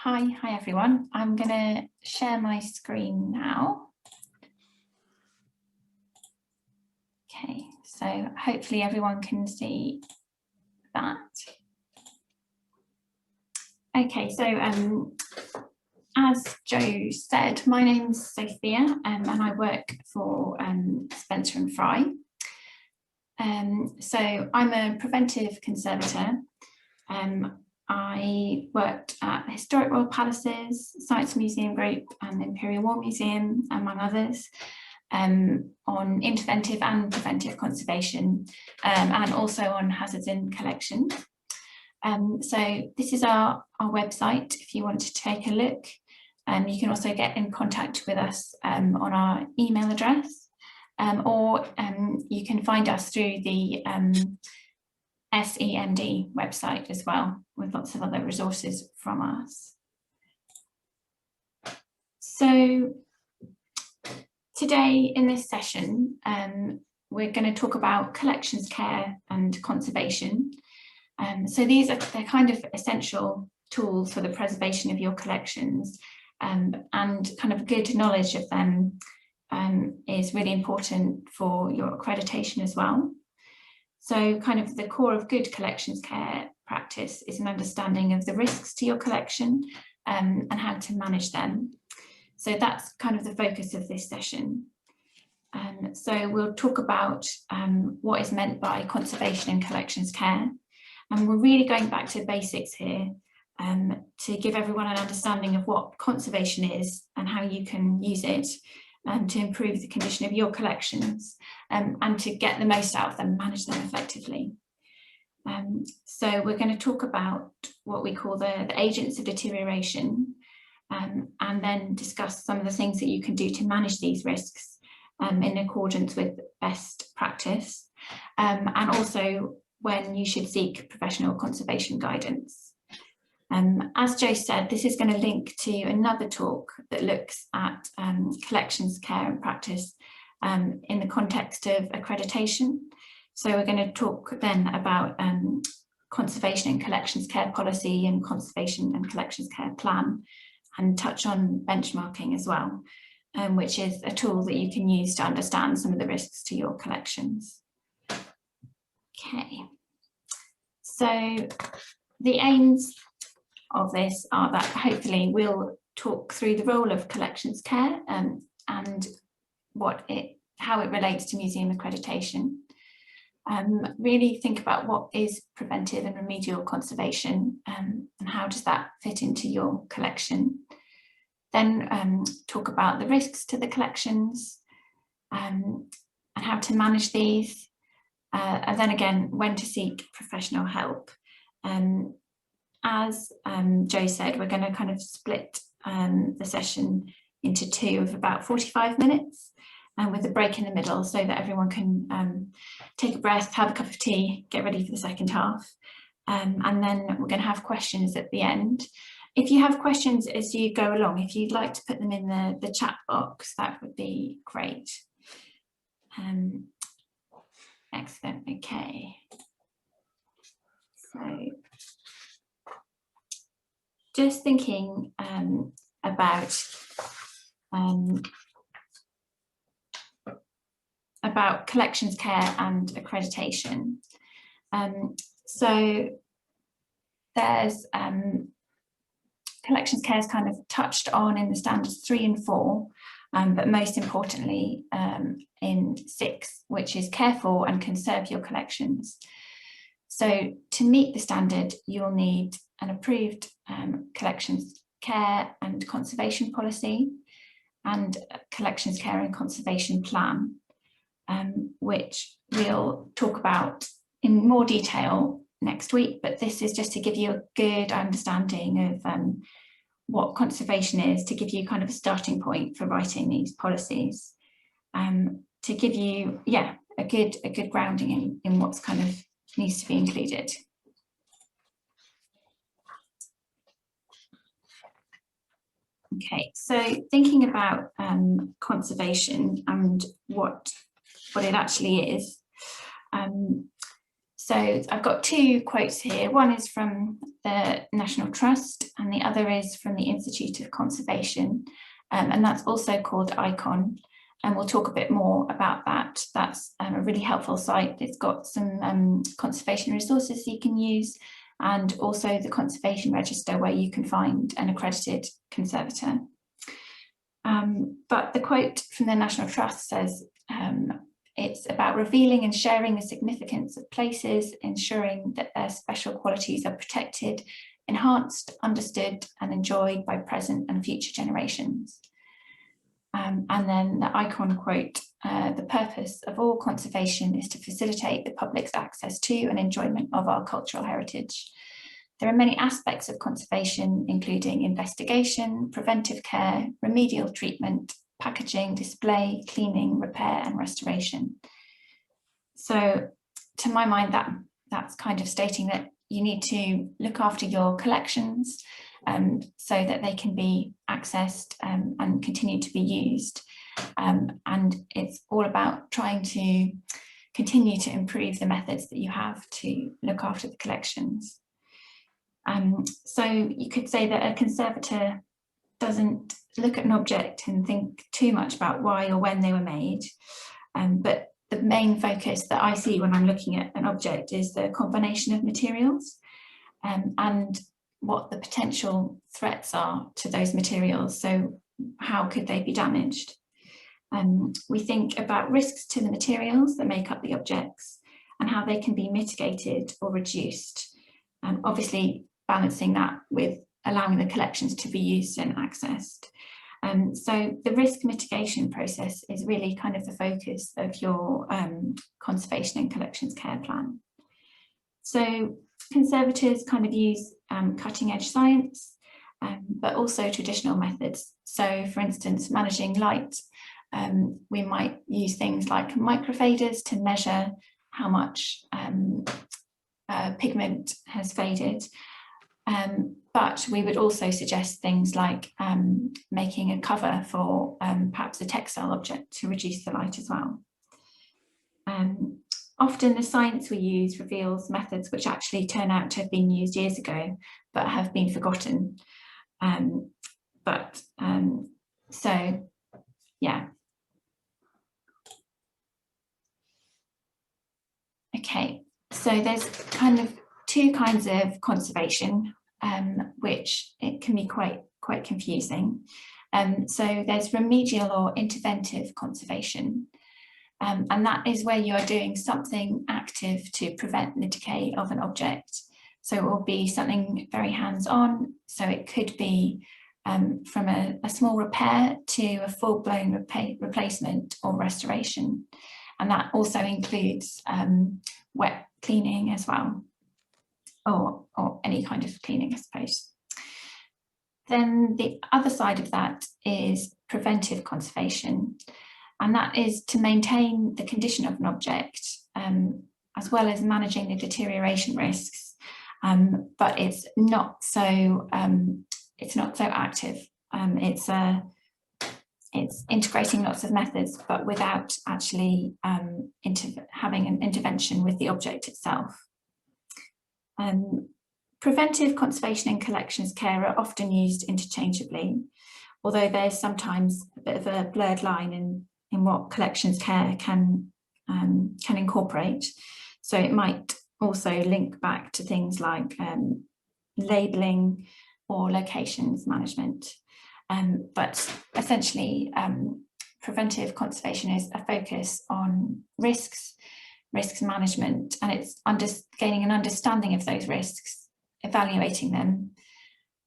Hi everyone. I'm going to share my screen now. Okay, so hopefully everyone can see that. Okay, so as Joe said, my name's Sophia and I work for Spencer and Fry. So I'm a preventive conservator. I worked at the Historic Royal Palaces, Science Museum Group and the Imperial War Museum, among others, on interventive and preventive conservation, and also on hazards in collection. So this is our website if you want to take a look. You can also get in contact with us on our email address, or you can find us through the SEMD website as well, with lots of other resources from us. So today in this session, we're going to talk about collections care and conservation. So they're kind of essential tools for the preservation of your collections, and kind of good knowledge of them is really important for your accreditation as well. So kind of the core of good collections care practice is an understanding of the risks to your collection and how to manage them. So that's kind of the focus of this session. So we'll talk about what is meant by conservation and collections care. And we're really going back to basics here to give everyone an understanding of what conservation is and how you can use it to improve the condition of your collections and to get the most out of them, manage them effectively. So we're going to talk about what we call the agents of deterioration, and then discuss some of the things that you can do to manage these risks in accordance with best practice, and also when you should seek professional conservation guidance. As Joe said, this is going to link to another talk that looks at collections care and practice in the context of accreditation. So we're going to talk then about conservation and collections care policy and conservation and collections care plan, and touch on benchmarking as well, which is a tool that you can use to understand some of the risks to your collections. Okay, so the aims of this are that hopefully we'll talk through the role of collections care and how it relates to museum accreditation. Really think about what is preventive and remedial conservation and how does that fit into your collection. Then talk about the risks to the collections and how to manage these, and then again when to seek professional help. As Joe said, we're going to kind of split the session into two of about 45 minutes, with a break in the middle so that everyone can take a breath, have a cup of tea, get ready for the second half. And then we're going to have questions at the end. If you have questions as you go along, if you'd like to put them in the chat box, that would be great. Excellent, okay. So just thinking about collections care and accreditation. So there's collections care is kind of touched on in the standards 3 and 4, but most importantly in 6, which is care for and conserve your collections. So to meet the standard, you'll need an approved collections care and conservation policy and a collections care and conservation plan, which we'll talk about in more detail next week, but this is just to give you a good understanding of what conservation is, to give you kind of a starting point for writing these policies, to give you a good grounding in what's kind of needs to be included. Okay, so thinking about conservation and what it actually is. So So I've got two quotes here. One is from the National Trust and the other is from the Institute of Conservation. And that's also called ICON. And we'll talk a bit more about that. That's a really helpful site. It's got some conservation resources you can use, and also the Conservation Register where you can find an accredited conservator. But the quote from the National Trust says, it's about revealing and sharing the significance of places, ensuring that their special qualities are protected, enhanced, understood and enjoyed by present and future generations. And then the ICON quote, the purpose of all conservation is to facilitate the public's access to and enjoyment of our cultural heritage. There are many aspects of conservation, including investigation, preventive care, remedial treatment, packaging, display, cleaning, repair and restoration. So to my mind, that's kind of stating that you need to look after your collections so that they can be accessed and continue to be used. And it's all about trying to continue to improve the methods that you have to look after the collections. So you could say that a conservator doesn't look at an object and think too much about why or when they were made, but the main focus that I see when I'm looking at an object is the combination of materials and what the potential threats are to those materials. So how could they be damaged? We think about risks to the materials that make up the objects and how they can be mitigated or reduced. Obviously balancing that with allowing the collections to be used and accessed. So the risk mitigation process is really kind of the focus of your conservation and collections care plan. So conservators kind of use cutting edge science, but also traditional methods. So for instance, managing light, we might use things like microfaders to measure how much pigment has faded. But we would also suggest things like making a cover for perhaps a textile object to reduce the light as well. Often the science we use reveals methods which actually turn out to have been used years ago but have been forgotten. So yeah. Okay, so there's kind of two kinds of conservation, which it can be quite confusing. So there's remedial or interventive conservation, and that is where you are doing something active to prevent the decay of an object. So it will be something very hands-on. So it could be from a small repair to a full-blown replacement or restoration. And that also includes wet cleaning as well, or any kind of cleaning, I suppose. Then the other side of that is preventive conservation, and that is to maintain the condition of an object, as well as managing the deterioration risks. But it's not so active. It's integrating lots of methods, but without actually having an intervention with the object itself. Preventive conservation and collections care are often used interchangeably, although there's sometimes a bit of a blurred line in what collections care can incorporate. So it might also link back to things like labelling or locations management. But essentially, preventive conservation is a focus on risks management, and it's gaining an understanding of those risks, evaluating them,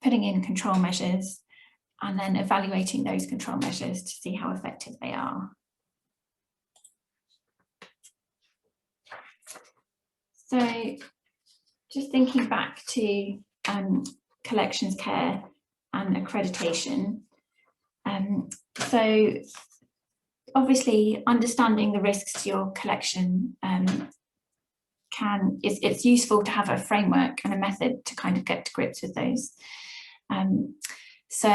putting in control measures, and then evaluating those control measures to see how effective they are. So just thinking back to collections care and accreditation. So obviously understanding the risks to your collection it's useful to have a framework and a method to kind of get to grips with those. So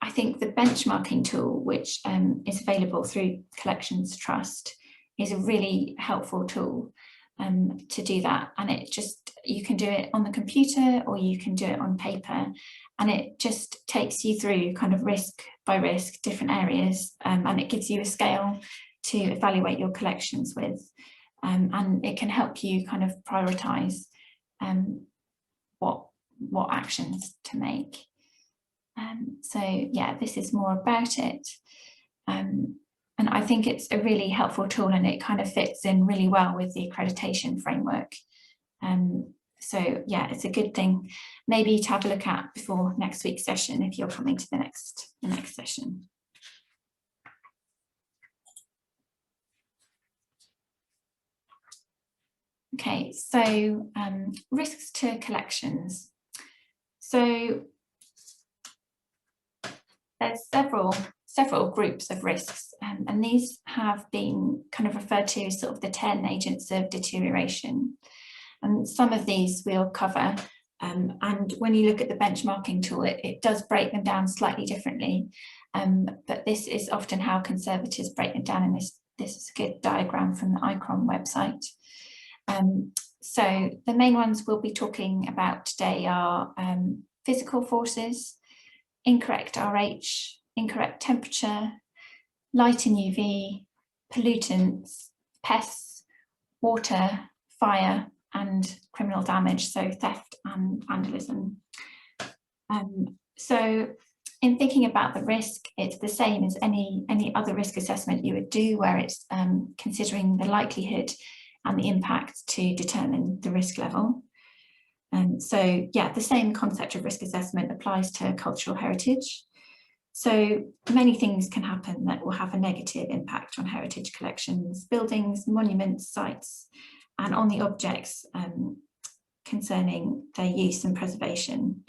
I think the benchmarking tool, which is available through Collections Trust, is a really helpful tool. to do that, and you can do it on the computer or you can do it on paper, and it just takes you through kind of risk by risk, different areas, and it gives you a scale to evaluate your collections with, and it can help you kind of prioritise what actions to make. So yeah, this is more about it. And I think it's a really helpful tool, and it kind of fits in really well with the accreditation framework. So yeah, it's a good thing maybe to have a look at before next week's session if you're coming to the next session. Okay, so risks to collections. So there's several groups of risks, and these have been kind of referred to as sort of the 10 agents of deterioration. And some of these we'll cover, and when you look at the benchmarking tool, it does break them down slightly differently, but this is often how conservators break them down, and this is a good diagram from the ICRON website. So the main ones we'll be talking about today are physical forces, incorrect RH, incorrect temperature, light and UV, pollutants, pests, water, fire, and criminal damage, so theft and vandalism. So in thinking about the risk, it's the same as any other risk assessment you would do, where it's considering the likelihood and the impact to determine the risk level. So yeah, the same concept of risk assessment applies to cultural heritage. So many things can happen that will have a negative impact on heritage collections, buildings, monuments, sites, and on the objects concerning their use and preservation.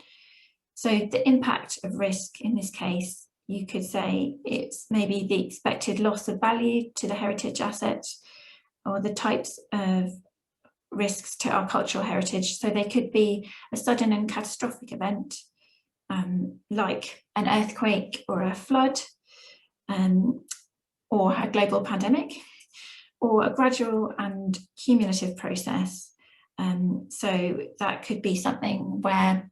So the impact of risk in this case, you could say it's maybe the expected loss of value to the heritage asset, or the types of risks to our cultural heritage. So they could be a sudden and catastrophic event, like an earthquake or a flood, or a global pandemic, or a gradual and cumulative process. So that could be something where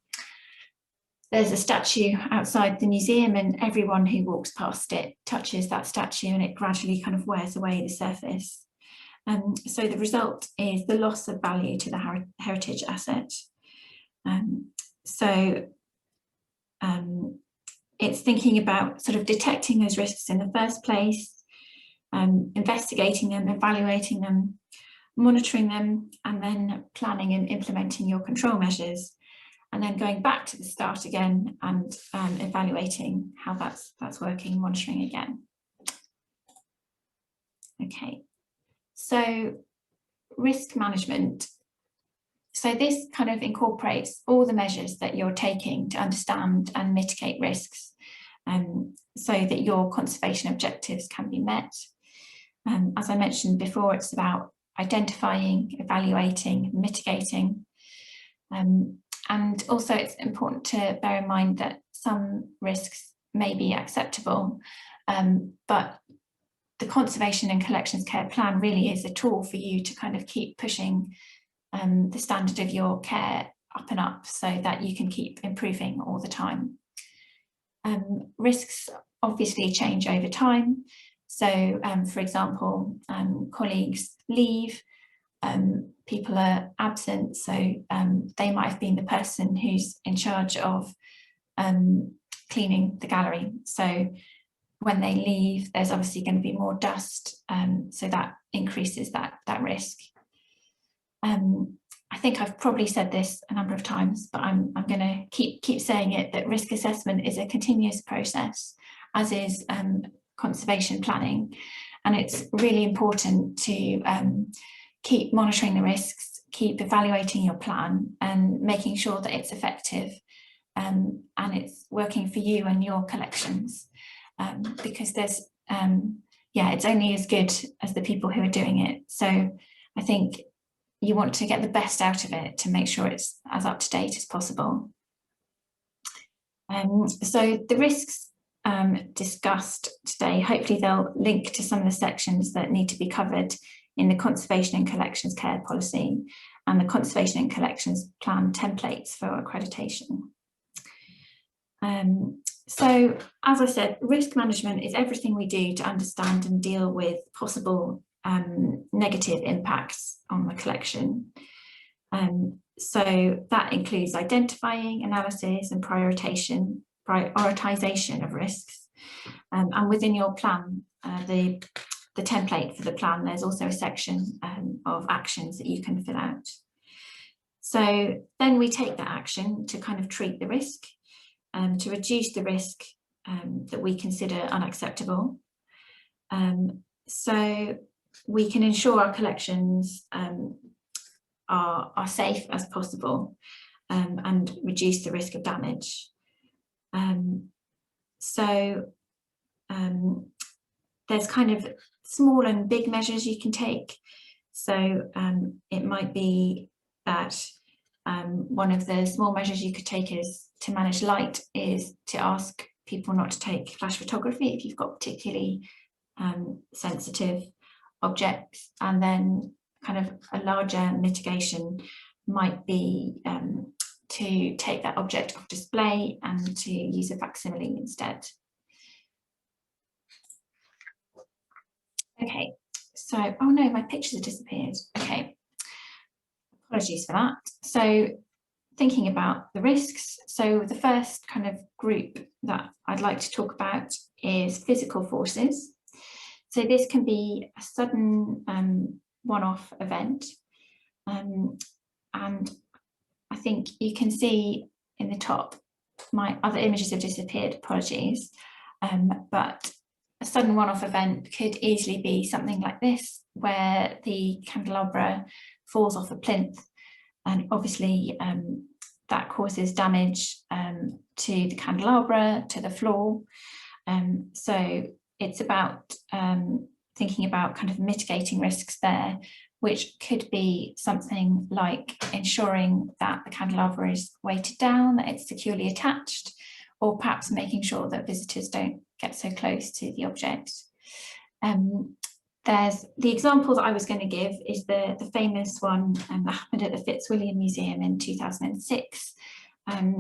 there's a statue outside the museum and everyone who walks past it touches that statue and it gradually kind of wears away the surface. So the result is the loss of value to the heritage asset. It's thinking about sort of detecting those risks in the first place, investigating them, evaluating them, monitoring them, and then planning and implementing your control measures, and then going back to the start again and evaluating how that's working, monitoring again. Okay, so risk management. So this kind of incorporates all the measures that you're taking to understand and mitigate risks, so that your conservation objectives can be met. As I mentioned before, it's about identifying, evaluating, mitigating. And also it's important to bear in mind that some risks may be acceptable, but the conservation and collections care plan really is a tool for you to kind of keep pushing the standard of your care up and up, so that you can keep improving all the time. Risks obviously change over time. So for example, colleagues leave, people are absent, so they might have been the person who's in charge of cleaning the gallery. So when they leave, there's obviously going to be more dust, so that increases that risk. I think I've probably said this a number of times, but I'm going to keep saying it, that risk assessment is a continuous process, as is conservation planning, and it's really important to keep monitoring the risks, keep evaluating your plan and making sure that it's effective, and it's working for you and your collections, because there's it's only as good as the people who are doing it. So I think you want to get the best out of it to make sure it's as up to date as possible. So the risks discussed today, hopefully they'll link to some of the sections that need to be covered in the conservation and collections care policy and the conservation and collections plan templates for accreditation. So, as I said, risk management is everything we do to understand and deal with possible negative impacts on the collection. So that includes identifying, analysis and prioritization of risks. And within your plan, the template for the plan, there's also a section of actions that you can fill out. So then we take that action to kind of treat the risk, to reduce the risk that we consider unacceptable. So we can ensure our collections are safe as possible and reduce the risk of damage. There's kind of small and big measures you can take. So it might be that one of the small measures you could take is to manage light is to ask people not to take flash photography if you've got particularly sensitive objects. And then kind of a larger mitigation might be to take that object off display and to use a facsimile instead. Okay, so, oh no, my pictures have disappeared. Okay, apologies for that. So thinking about the risks, so the first kind of group that I'd like to talk about is physical forces. So this can be a sudden one-off event. And I think you can see in the top, my other images have disappeared, apologies. But a sudden one-off event could easily be something like this, where the candelabra falls off a plinth, and obviously that causes damage to the candelabra, to the floor. So it's about thinking about kind of mitigating risks there, which could be something like ensuring that the candelabra is weighted down, that it's securely attached, or perhaps making sure that visitors don't get so close to the object. There's the example that I was going to give is the famous one that happened at the Fitzwilliam Museum in 2006,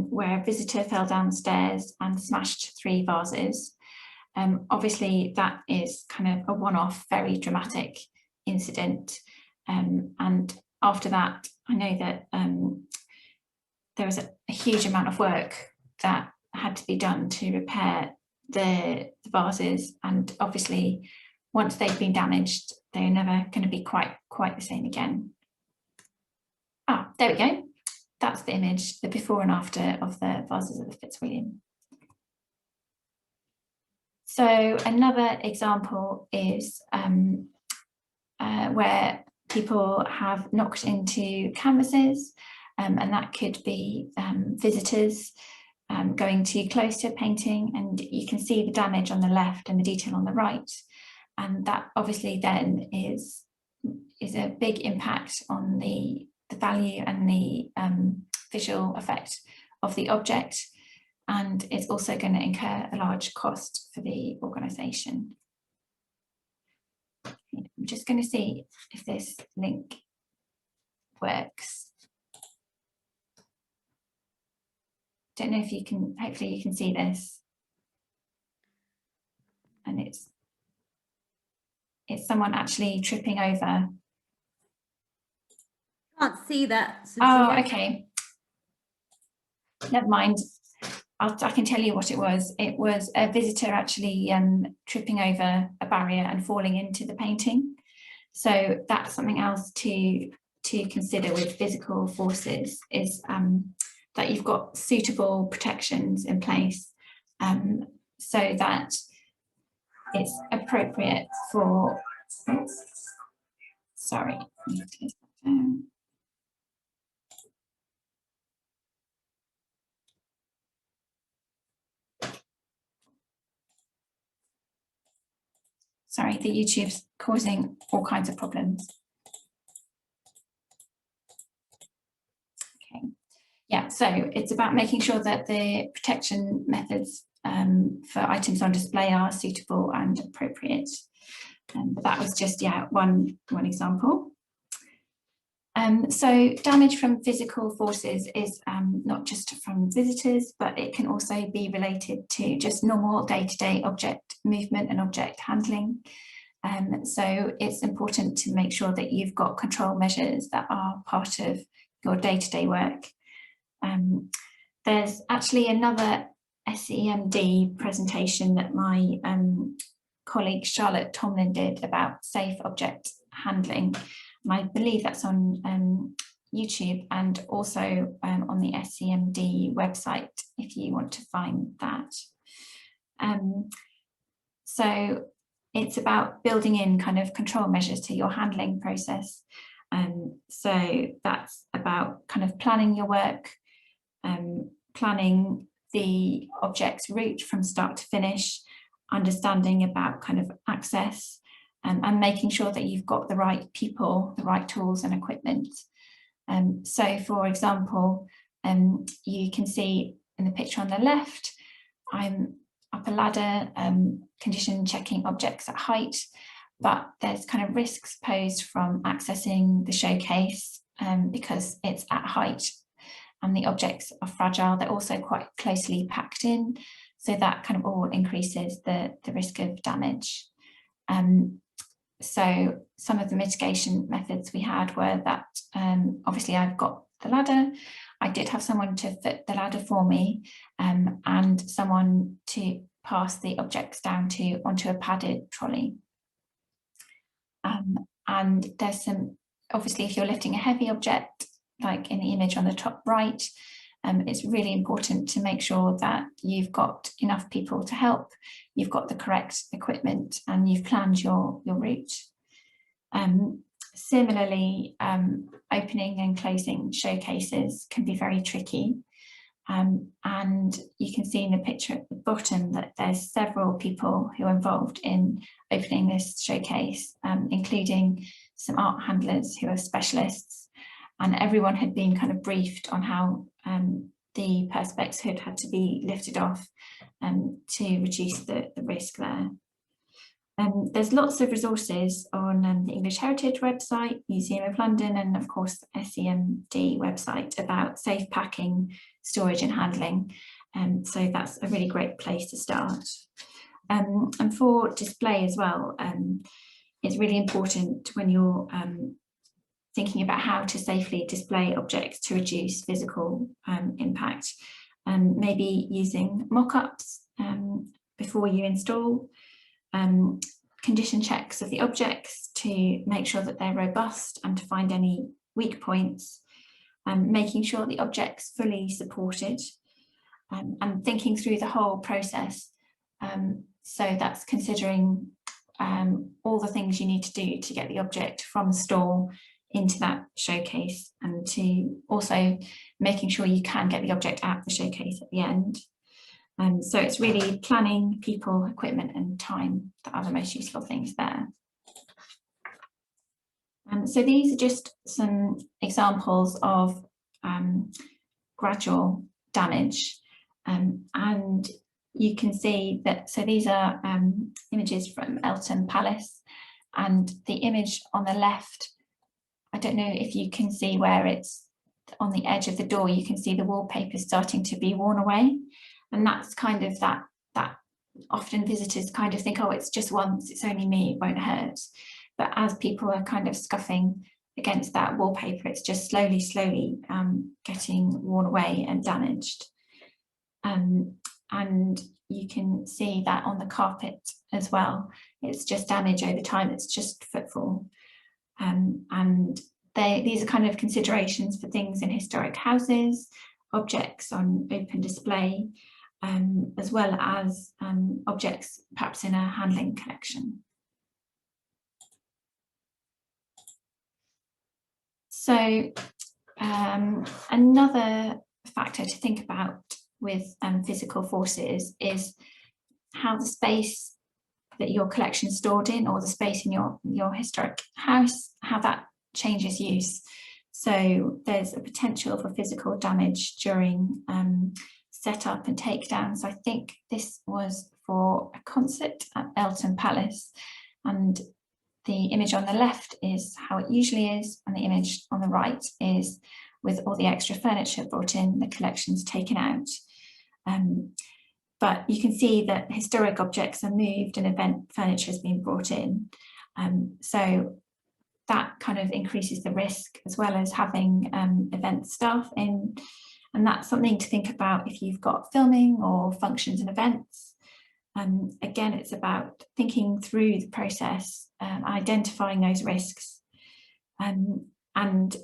where a visitor fell down the stairs and smashed 3 vases. Obviously, that is kind of a one-off, very dramatic incident. And after that, I know that there was a huge amount of work that had to be done to repair the vases, and obviously once they've been damaged, they're never going to be quite the same again. Ah, there we go. That's the image, the before and after of the vases at the Fitzwilliam. So another example is where people have knocked into canvases, and that could be visitors going too close to a painting, and you can see the damage on the left and the detail on the right. And that obviously then is a big impact on the value and the visual effect of the object, and it's also going to incur a large cost for the organisation. I'm just going to see if this link works. Don't know if you can, hopefully you can see this. And it's someone actually tripping over. Can't see that. Oh, okay. Never mind. I can tell you what it was. It was a visitor actually tripping over a barrier and falling into the painting. So that's something else to consider with physical forces, is that you've got suitable protections in place so that it's appropriate for, sorry, sorry, the YouTube's causing all kinds of problems. Okay, yeah, so it's about making sure that the protection methods for items on display are suitable and appropriate. But that was just, yeah, one example. So damage from physical forces is not just from visitors, but it can also be related to just normal day-to-day object movement and object handling. So it's important to make sure that you've got control measures that are part of your day-to-day work. There's actually another SEMD presentation that my colleague Charlotte Tomlin did about safe object handling. And I believe that's on YouTube and also on the SEMD website if you want to find that. So it's about building in kind of control measures to your handling process. So that's about kind of planning your work, planning the object's route from start to finish, understanding about kind of access, and making sure that you've got the right people, the right tools and equipment. So for example, you can see in the picture on the left, I'm up a ladder, condition checking objects at height, but there's kind of risks posed from accessing the showcase because it's at height and the objects are fragile. They're also quite closely packed in, so that kind of all increases the risk of damage. So some of the mitigation methods we had were that obviously I've got the ladder. I did have someone to fit the ladder for me and someone to pass the objects down onto a padded trolley. And there's some, obviously if you're lifting a heavy object, like in the image on the top right, it's really important to make sure that you've got enough people to help, you've got the correct equipment and you've planned your route. Similarly, opening and closing showcases can be very tricky. And you can see in the picture at the bottom that there's several people who are involved in opening this showcase, including some art handlers who are specialists, and everyone had been kind of briefed on how the perspex hood had to be lifted off to reduce the risk there. There's lots of resources on the English Heritage website, Museum of London, and of course the SEMD website about safe packing, storage and handling. So that's a really great place to start. And for display as well, it's really important when you're thinking about how to safely display objects to reduce physical impact. Maybe using mock-ups before you install, condition checks of the objects to make sure that they're robust and to find any weak points, making sure the object's fully supported, and thinking through the whole process. So that's considering all the things you need to do to get the object from the store into that showcase, and to also making sure you can get the object out of the showcase at the end. So it's really planning, people, equipment and time that are the most useful things there. So these are just some examples of gradual damage, and you can see that, so these are images from Eltham Palace, and the image on the left, I don't know if you can see where it's on the edge of the door, you can see the wallpaper starting to be worn away. And that's kind of that often visitors kind of think, oh, it's just once, it's only me, it won't hurt. But as people are kind of scuffing against that wallpaper, it's just slowly getting worn away and damaged. And you can see that on the carpet as well. It's just damage over time, it's just footfall. And these are kind of considerations for things in historic houses, objects on open display, as well as objects perhaps in a handling collection. So another factor to think about with physical forces is how the space that your collection is stored in, or the space in your historic house, how that changes use. So there's a potential for physical damage during setup and takedown. So I think this was for a concert at Eltham Palace, and the image on the left is how it usually is, and the image on the right is with all the extra furniture brought in, the collections taken out. But you can see that historic objects are moved and event furniture has been brought in. So that kind of increases the risk, as well as having event staff in. And that's something to think about if you've got filming or functions and events. Again, it's about thinking through the process, identifying those risks, and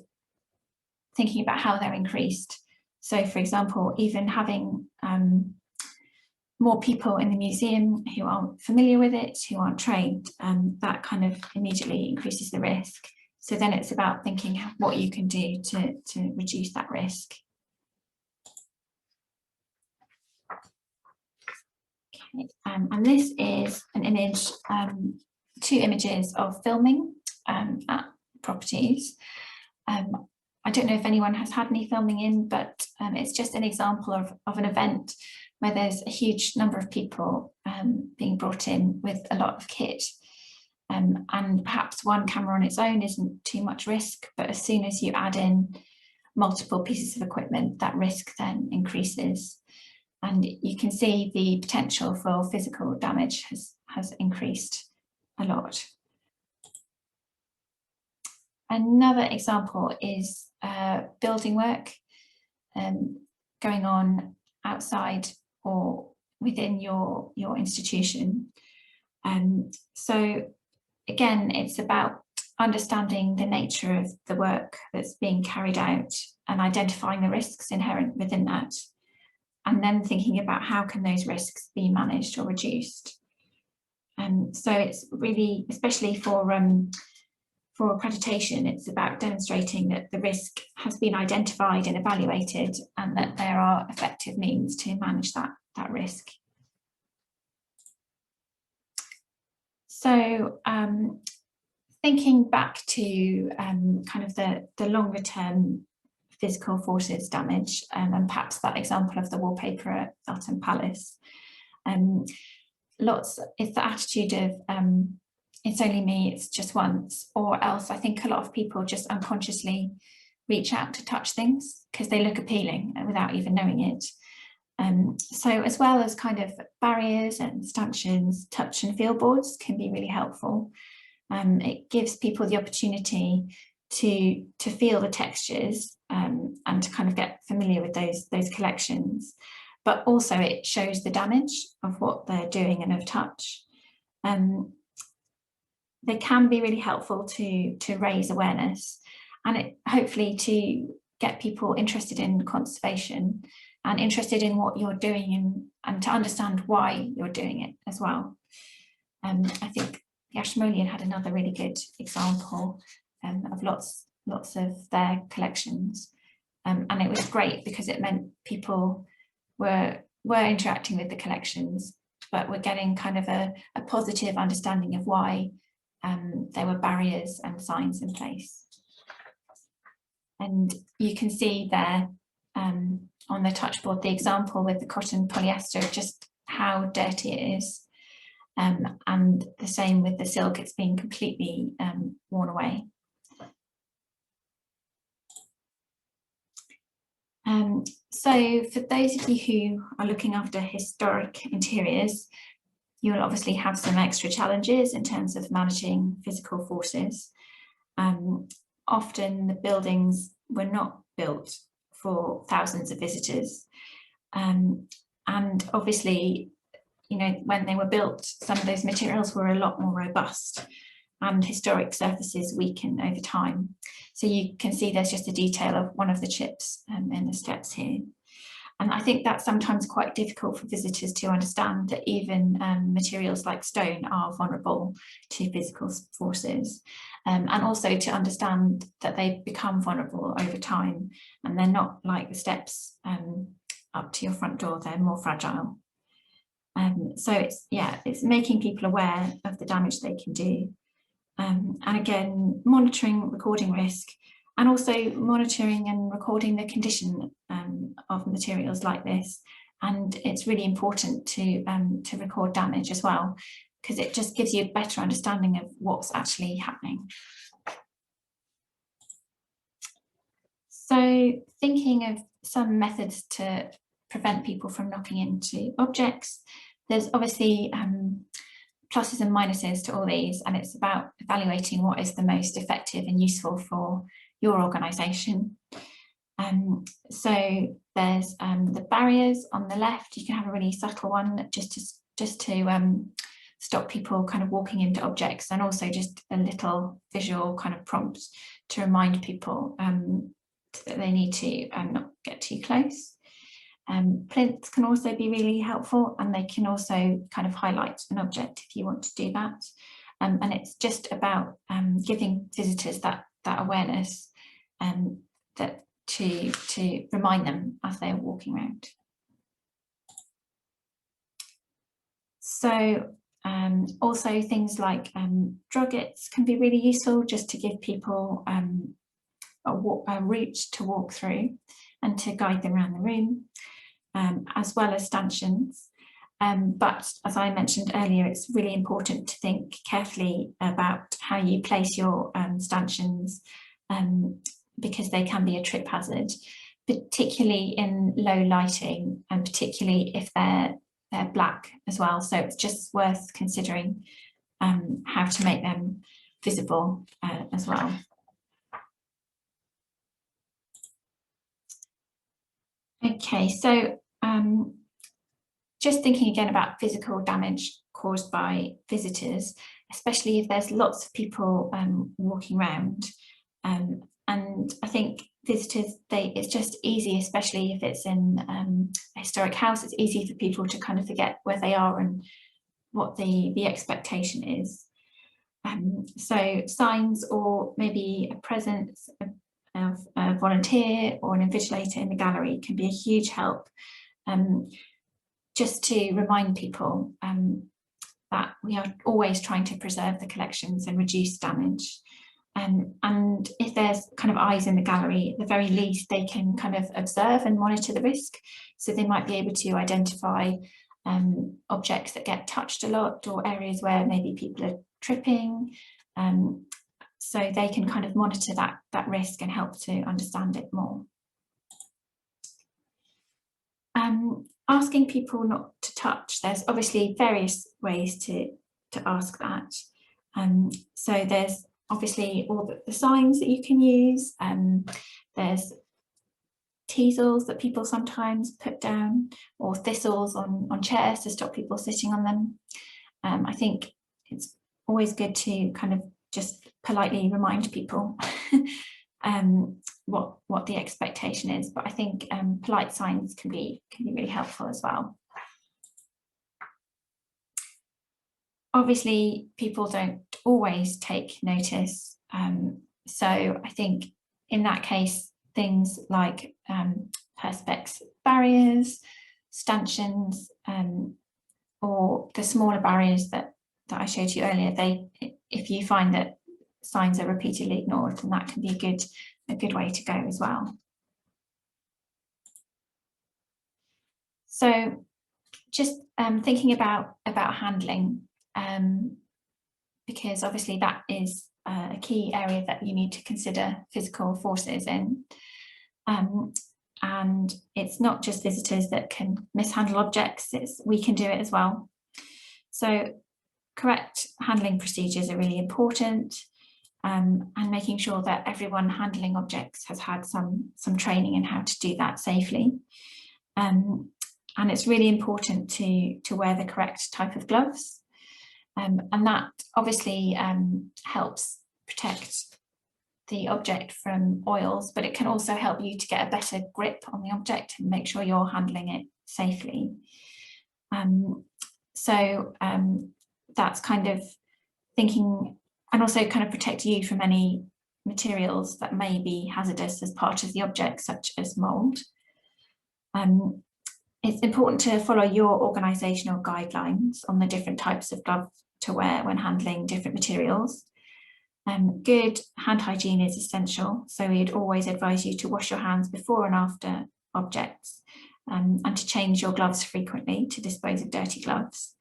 thinking about how they're increased. So, for example, even having more people in the museum who aren't familiar with it, who aren't trained, that kind of immediately increases the risk. So then it's about thinking what you can do to reduce that risk. Okay, and this is an image, 2 images of filming at properties. I don't know if anyone has had any filming in, but it's just an example of an event where there's a huge number of people being brought in with a lot of kit. And perhaps one camera on its own isn't too much risk, but as soon as you add in multiple pieces of equipment, that risk then increases. And you can see the potential for physical damage has increased a lot. Another example is building work going on outside or within your institution. So again, it's about understanding the nature of the work that's being carried out and identifying the risks inherent within that, and then thinking about how can those risks be managed or reduced. So it's really, especially for accreditation, it's about demonstrating that the risk has been identified and evaluated, and that there are effective means to manage that risk. So thinking back to kind of the longer term physical forces damage, and perhaps that example of the wallpaper at Eltham Palace, it's the attitude of it's only me, it's just once, or else I think a lot of people just unconsciously reach out to touch things because they look appealing without even knowing it. So as well as kind of barriers and stanchions, touch and feel boards can be really helpful. It gives people the opportunity to feel the textures and to kind of get familiar with those collections, but also it shows the damage of what they're doing and of touch. They can be really helpful to raise awareness, and hopefully to get people interested in conservation and interested in what you're doing, and to understand why you're doing it as well. I think the Ashmolean had another really good example of lots of their collections, and it was great because it meant people were interacting with the collections, but were getting kind of a positive understanding of why there were barriers and signs in place. And you can see there on the touchboard the example with the cotton polyester, just how dirty it is, and the same with the silk, it's been completely worn away. So for those of you who are looking after historic interiors, you will obviously have some extra challenges in terms of managing physical forces. Often the buildings were not built for thousands of visitors. And obviously, you know, when they were built, some of those materials were a lot more robust, and historic surfaces weaken over time. So you can see there's just a detail of one of the chips in the steps here. And I think that's sometimes quite difficult for visitors to understand, that even materials like stone are vulnerable to physical forces, and also to understand that they become vulnerable over time, and they're not like the steps up to your front door, they're more fragile. So it's making people aware of the damage they can do. And again, monitoring, recording risk, and also monitoring and recording the condition of materials like this. And it's really important to record damage as well, because it just gives you a better understanding of what's actually happening. So thinking of some methods to prevent people from knocking into objects, there's obviously pluses and minuses to all these, and it's about evaluating what is the most effective and useful for your organisation. So there's the barriers on the left. You can have a really subtle one just to stop people kind of walking into objects, and also just a little visual kind of prompt to remind people that they need to not get too close. Plinths can also be really helpful, and they can also kind of highlight an object if you want to do that. And it's just about giving visitors that awareness that to remind them as they're walking around. So also things like druggets can be really useful, just to give people a route to walk through and to guide them around the room, as well as stanchions. But as I mentioned earlier, it's really important to think carefully about how you place your stanchions, because they can be a trip hazard, particularly in low lighting, and particularly if they're black as well. So it's just worth considering how to make them visible as well. Okay, so just thinking again about physical damage caused by visitors, especially if there's lots of people walking around. And I think visitors, it's just easy, especially if it's in a historic house, it's easy for people to kind of forget where they are and what the expectation is. So signs, or maybe a presence of a volunteer or an invigilator in the gallery, can be a huge help, just to remind people that we are always trying to preserve the collections and reduce damage. And if there's kind of eyes in the gallery, at the very least, they can kind of observe and monitor the risk. So they might be able to identify objects that get touched a lot, or areas where maybe people are tripping. So they can kind of monitor that risk and help to understand it more. Asking people not to touch, there's obviously various ways to ask that. So there's obviously all the signs that you can use. There's teasels that people sometimes put down, or thistles on chairs to stop people sitting on them. I think it's always good to kind of just politely remind people what the expectation is, but I think polite signs can be really helpful as well. Obviously, people don't always take notice, so I think in that case, things like perspex barriers, stanchions, or the smaller barriers that I showed you earlier, if you find that signs are repeatedly ignored, then that can be a good way to go as well. So just thinking about handling, because obviously that is a key area that you need to consider physical forces in. And it's not just visitors that can mishandle objects, we can do it as well. So correct handling procedures are really important, and making sure that everyone handling objects has had some training in how to do that safely. And it's really important to wear the correct type of gloves, and that obviously helps protect the object from oils, but it can also help you to get a better grip on the object and make sure you're handling it safely. So that's kind of thinking, and also kind of protect you from any materials that may be hazardous as part of the object, such as mold. It's important to follow your organisational guidelines on the different types of gloves to wear when handling different materials. Good hand hygiene is essential, so we'd always advise you to wash your hands before and after objects, and to change your gloves frequently to dispose of dirty gloves.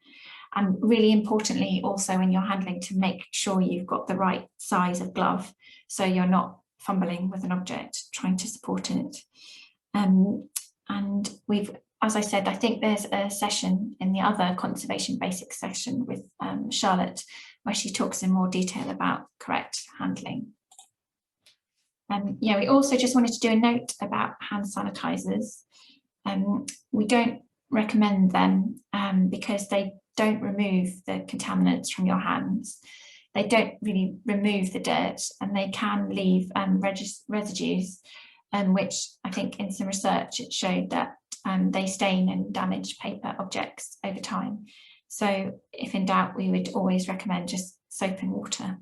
And really importantly, also when you're handling, to make sure you've got the right size of glove, so you're not fumbling with an object trying to support it. And we've, as I said, I think there's a session in the other conservation basics session with Charlotte, where she talks in more detail about correct handling. Yeah, we also just wanted to do a note about hand sanitizers. We don't recommend them because they don't remove the contaminants from your hands. They don't really remove the dirt, and they can leave residues, which I think in some research it showed that they stain and damage paper objects over time. So if in doubt, we would always recommend just soap and water.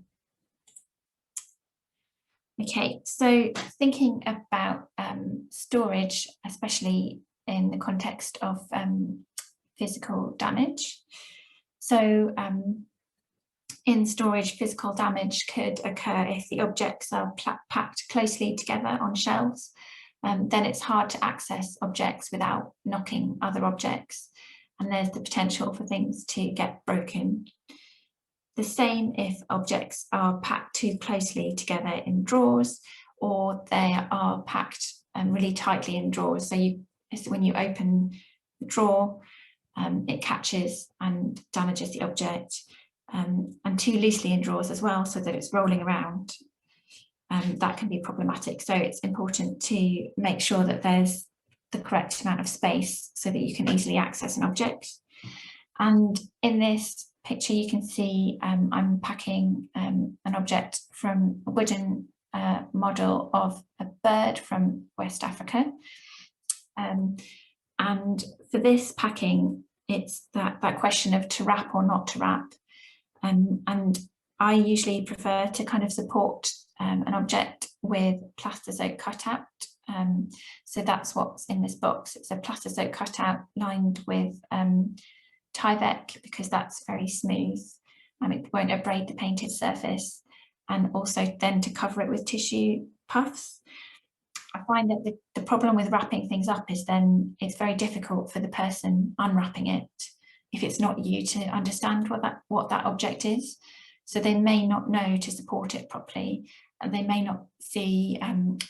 Okay, so thinking about storage, especially in the context of physical damage. So in storage, physical damage could occur if the objects are packed closely together on shelves. Then it's hard to access objects without knocking other objects, and there's the potential for things to get broken. The same if objects are packed too closely together in drawers, or they are packed really tightly in drawers. So when you open the drawer, it catches and damages the object, and too loosely in drawers as well, so that it's rolling around. That can be problematic. So it's important to make sure that there's the correct amount of space so that you can easily access an object. And in this picture, you can see I'm packing an object from a wooden model of a bird from West Africa. And for this packing, it's that question of to wrap or not to wrap. And I usually prefer to kind of support an object with Plastisoak cutout. So that's what's in this box. It's a Plastisoak cutout lined with Tyvek, because that's very smooth and it won't abrade the painted surface, and also then to cover it with tissue puffs. I find that the problem with wrapping things up is then it's very difficult for the person unwrapping it, if it's not you, to understand what that object is. So they may not know to support it properly, and they may not see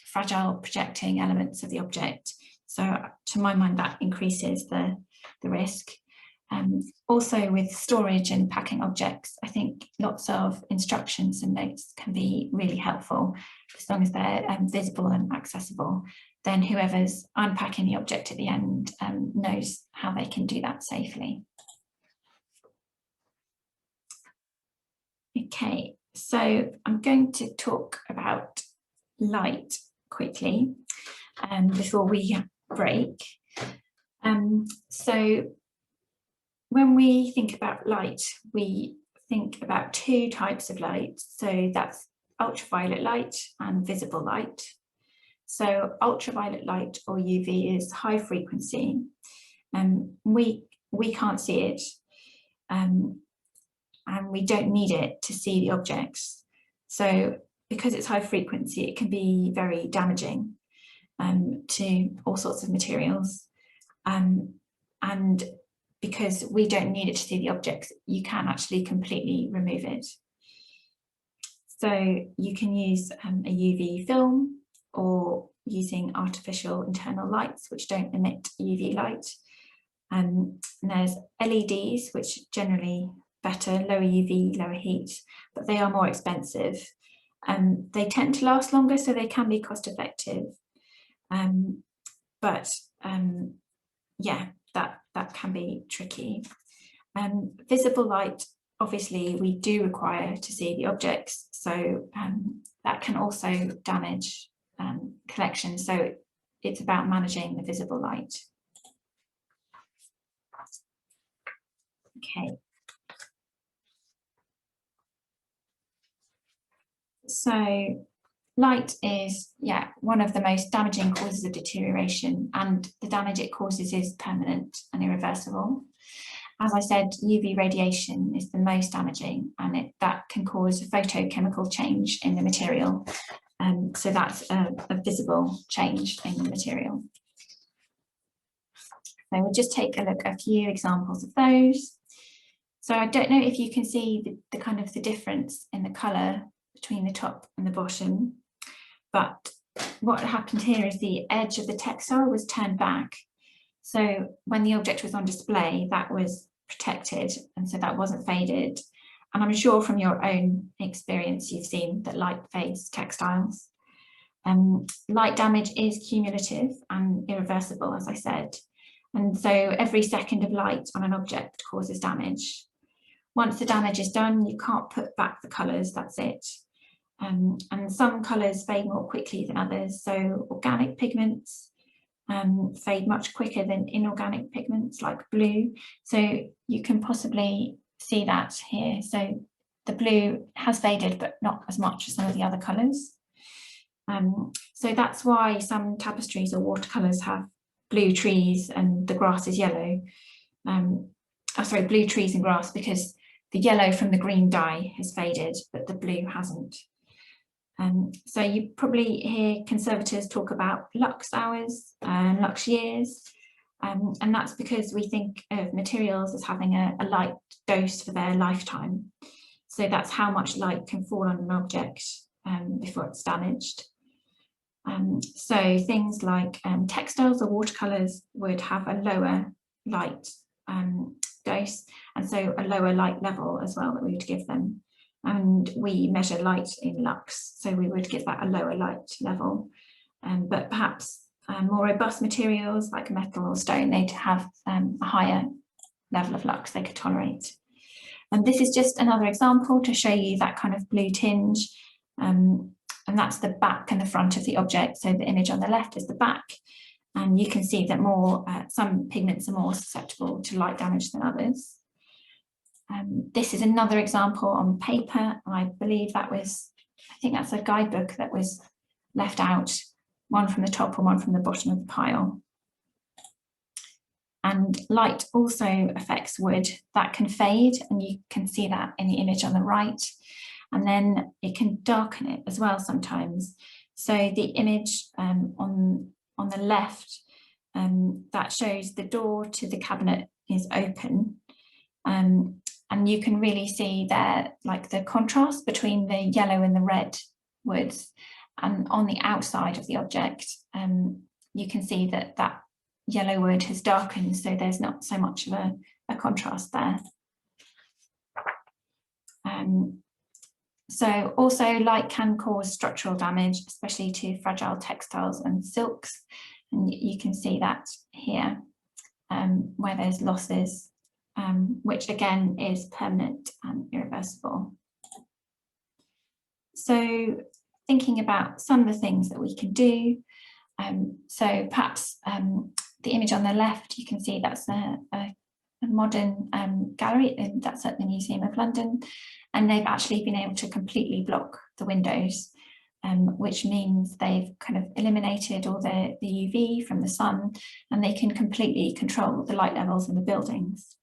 fragile projecting elements of the object. So to my mind, that increases the risk. Also with storage and packing objects, I think lots of instructions and notes can be really helpful, as long as they're visible and accessible. Then whoever's unpacking the object at the end knows how they can do that safely. Okay, so I'm going to talk about light quickly before we break. So when we think about light, we think about two types of light. So that's ultraviolet light and visible light. So ultraviolet light, or UV, is high frequency. We can't see it, and we don't need it to see the objects. So because it's high frequency, it can be very damaging to all sorts of materials. And because we don't need it to see the objects, you can actually completely remove it. So you can use a UV film, or using artificial internal lights which don't emit UV light. And there's LEDs, which generally better, lower UV, lower heat, but they are more expensive. They tend to last longer, so they can be cost effective. Yeah, that can be tricky. Visible light, obviously, we do require to see the objects, so that can also damage collections. So it's about managing the visible light. Okay. So light is, one of the most damaging causes of deterioration, and the damage it causes is permanent and irreversible. As I said, UV radiation is the most damaging, and that can cause a photochemical change in the material. So that's a visible change in the material. So we'll just take a look at a few examples of those. So I don't know if you can see the kind of the difference in the colour between the top and the bottom, but what happened here is the edge of the textile was turned back. So when the object was on display, that was protected, and so that wasn't faded. And I'm sure from your own experience, you've seen that light fades textiles. Light damage is cumulative and irreversible, as I said. And so every second of light on an object causes damage. Once the damage is done, you can't put back the colours, that's it. And some colours fade more quickly than others. So organic pigments fade much quicker than inorganic pigments like blue. So you can possibly see that here. So the blue has faded, but not as much as some of the other colours. So that's why some tapestries or watercolours have blue trees and the grass is yellow. Sorry, blue trees and grass, because the yellow from the green dye has faded, but the blue hasn't. So you probably hear conservators talk about lux hours and lux years, and that's because we think of materials as having a light dose for their lifetime. So that's how much light can fall on an object before it's damaged. So things like textiles or watercolours would have a lower light dose, and so a lower light level as well that we would give them. And we measure light in lux, so we would give that a lower light level. But perhaps more robust materials like metal or stone, they'd have a higher level of lux they could tolerate. And this is just another example to show you that kind of blue tinge. And that's the back and the front of the object. So the image on the left is the back. And you can see that some pigments are more susceptible to light damage than others. This is another example on paper. I believe I think that's a guidebook that was left out, one from the top and one from the bottom of the pile. And light also affects wood. That can fade, and you can see that in the image on the right. And then it can darken it as well sometimes. So the image on the left, that shows the door to the cabinet is open. And you can really see there, like the contrast between the yellow and the red woods. And on the outside of the object, you can see that that yellow wood has darkened, so there's not so much of a contrast there. So also light can cause structural damage, especially to fragile textiles and silks. And you can see that here, where there's losses, which again is permanent and irreversible. So thinking about some of the things that we can do. So perhaps the image on the left, you can see that's a modern gallery, and that's at the Museum of London, and they've actually been able to completely block the windows, which means they've kind of eliminated all the UV from the sun, and they can completely control the light levels in the buildings.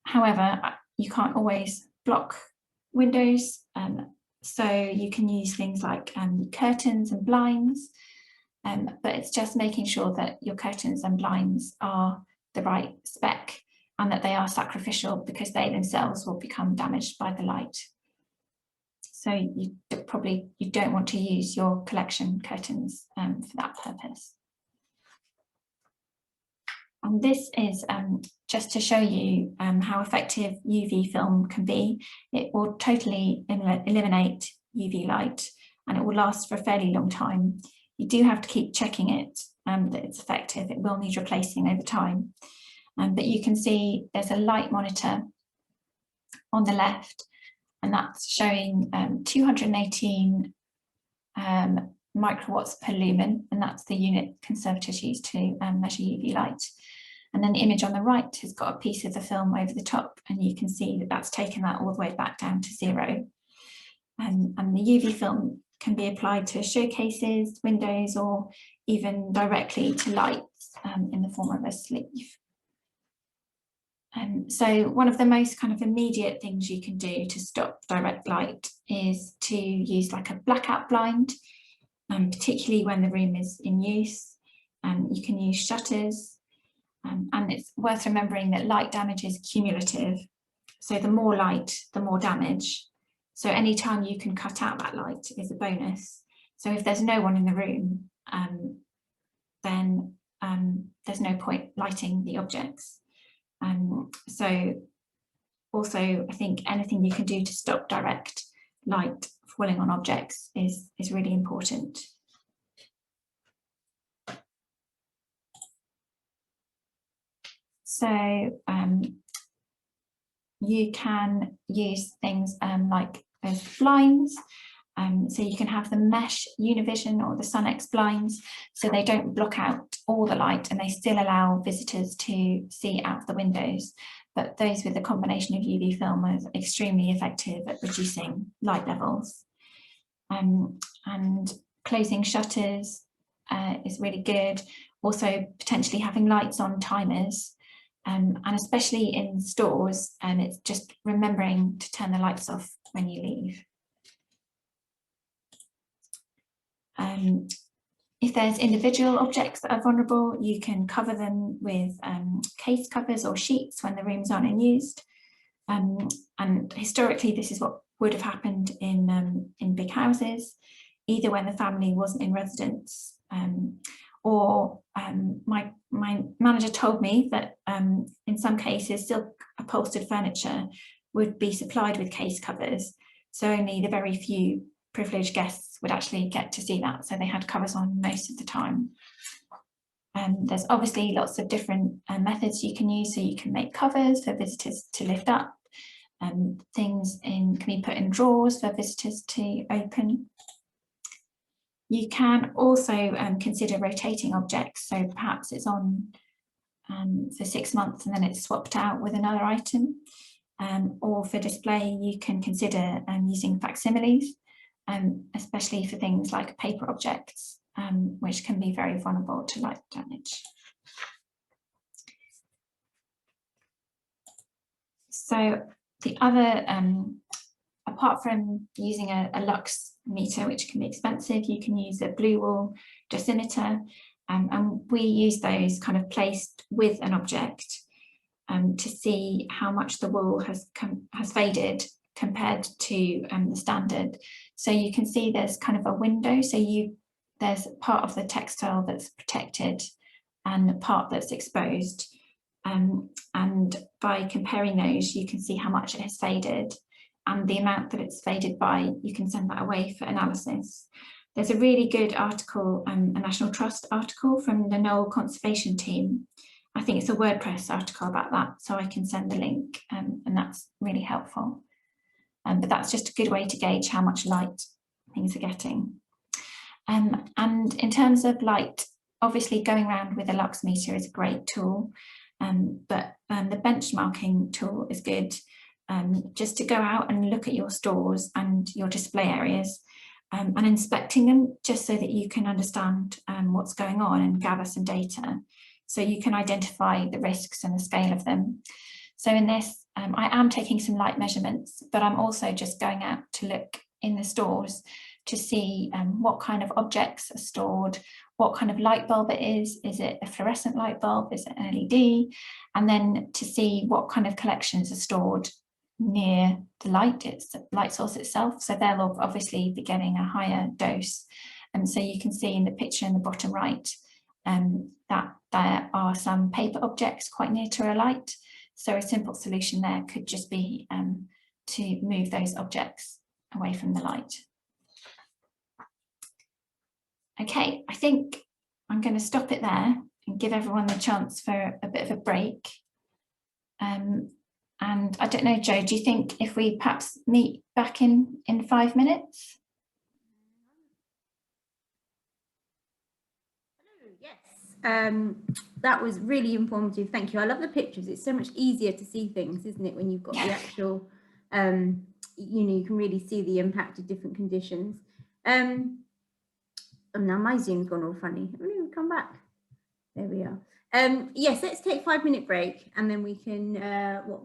However, you can't always block windows, so you can use things like curtains and blinds, but it's just making sure that your curtains and blinds are the right spec and that they are sacrificial, because they themselves will become damaged by the light. So you don't want to use your collection curtains for that purpose. And this is just to show you how effective UV film can be. It will totally eliminate UV light, and it will last for a fairly long time. You do have to keep checking it, that it's effective. It will need replacing over time. But you can see there's a light monitor on the left, and that's showing 218 microwatts per lumen, and that's the unit conservators use to measure UV light. And then the image on the right has got a piece of the film over the top, and you can see that that's taken that all the way back down to 0. And the UV film can be applied to showcases, windows, or even directly to lights in the form of a sleeve. So one of the most kind of immediate things you can do to stop direct light is to use like a blackout blind, particularly when the room is in use. You can use shutters. And it's worth remembering that light damage is cumulative. So the more light, the more damage. So anytime you can cut out that light is a bonus. So if there's no one in the room, then there's no point lighting the objects. So also, I think anything you can do to stop direct light falling on objects is really important. So you can use things like those blinds. So you can have the mesh Univision or the SunX blinds, so they don't block out all the light and they still allow visitors to see out the windows. But those with a combination of UV film are extremely effective at reducing light levels. And closing shutters is really good. Also potentially having lights on timers. And especially in stores, it's just remembering to turn the lights off when you leave. If there's individual objects that are vulnerable, you can cover them with case covers or sheets when the rooms aren't in use. And historically, this is what would have happened in big houses, either when the family wasn't in residence, or my manager told me that in some cases silk upholstered furniture would be supplied with case covers, so only the very few privileged guests would actually get to see that, so they had covers on most of the time. There's obviously lots of different methods you can use, so you can make covers for visitors to lift up, things can be put in drawers for visitors to open. You can also consider rotating objects, so perhaps it's on for 6 months and then it's swapped out with another item, or for display you can consider using facsimiles, especially for things like paper objects, which can be very vulnerable to light damage. So the other, apart from using a lux meter, which can be expensive, you can use a blue wool dosimeter, and we use those kind of placed with an object to see how much the wool has faded compared to the standard. So you can see there's kind of a window, so there's part of the textile that's protected and the part that's exposed, and by comparing those you can see how much it has faded, and the amount that it's faded by, you can send that away for analysis. There's a really good article, a National Trust article from the Knoll Conservation team. I think it's a WordPress article about that, so I can send the link, and that's really helpful. But that's just a good way to gauge how much light things are getting. And in terms of light, obviously going around with a lux meter is a great tool, but the benchmarking tool is good. Just to go out and look at your stores and your display areas, and inspecting them, just so that you can understand what's going on and gather some data, so you can identify the risks and the scale of them. So in this, I am taking some light measurements, but I'm also just going out to look in the stores to see what kind of objects are stored, what kind of light bulb it is it a fluorescent light bulb, is it an LED, and then to see what kind of collections are stored near the light source itself, so they'll obviously be getting a higher dose. And so you can see in the picture in the bottom right that there are some paper objects quite near to a light, so a simple solution there could just be to move those objects away from the light. Okay, I think I'm going to stop it there and give everyone the chance for a bit of a break. And I don't know, Jo, do you think if we perhaps meet back in 5 minutes? Yes, that was really informative. Thank you. I love the pictures. It's so much easier to see things, isn't it, when you've got the actual, you know, you can really see the impact of different conditions. And now my Zoom's gone all funny. Come back. There we are. Yes, let's take a 5-minute break, and then we can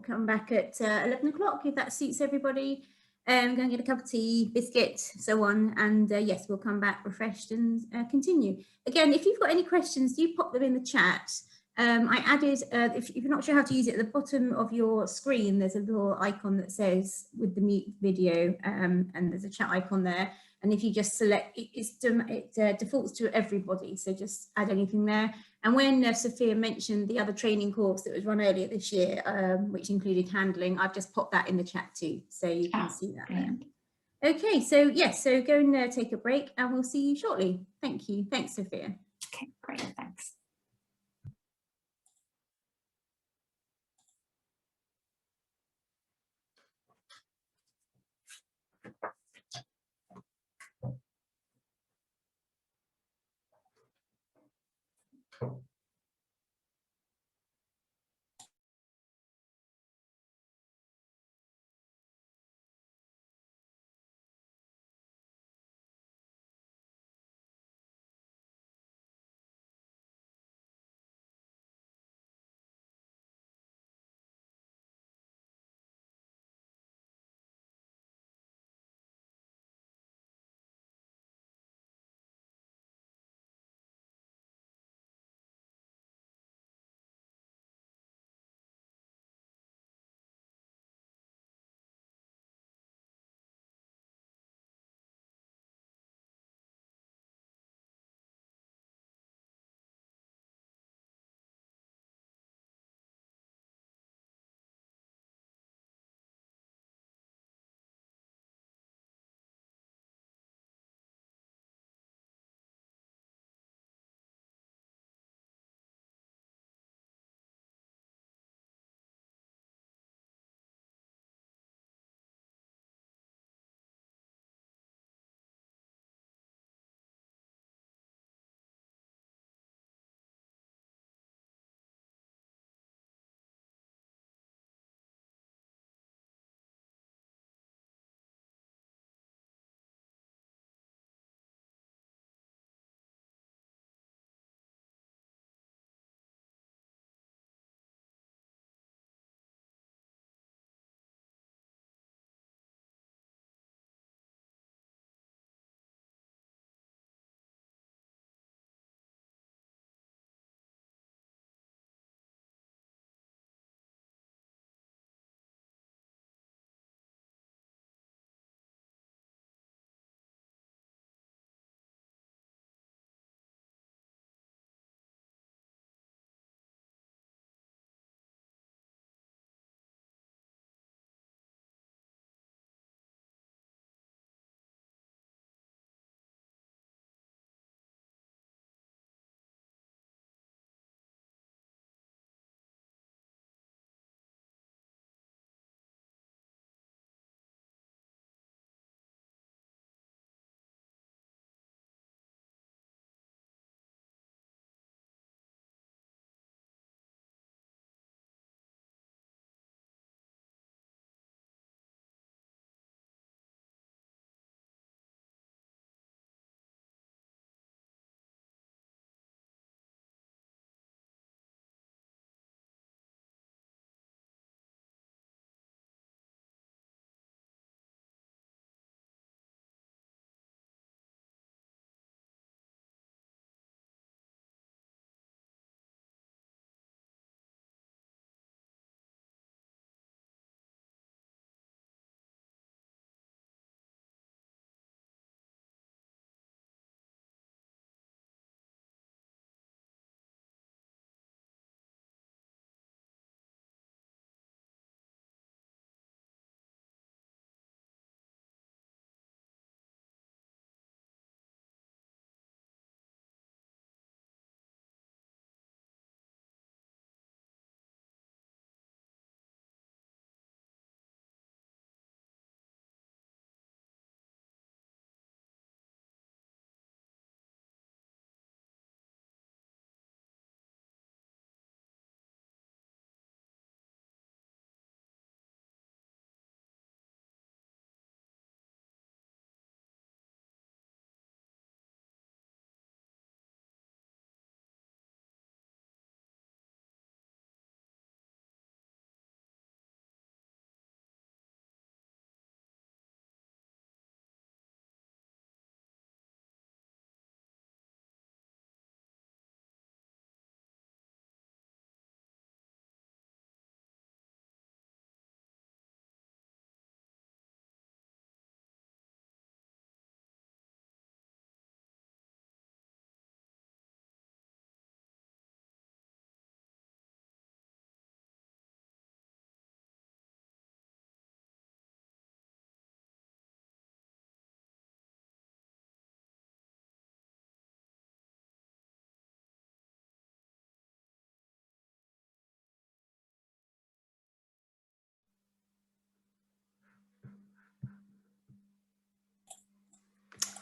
come back at 11 o'clock if that suits everybody. Go and get a cup of tea, biscuit, so on, and yes, we'll come back refreshed and continue. Again, if you've got any questions, do pop them in the chat, I added, if you're not sure how to use it, at the bottom of your screen, there's a little icon that says with the mute video, and there's a chat icon there. And if you just select, it defaults to everybody. So just add anything there. And when Sophia mentioned the other training course that was run earlier this year, which included handling, I've just popped that in the chat too. So you can see that there. Okay, so yes, so go and take a break and we'll see you shortly. Thank you. Thanks, Sophia. Okay, great, thanks.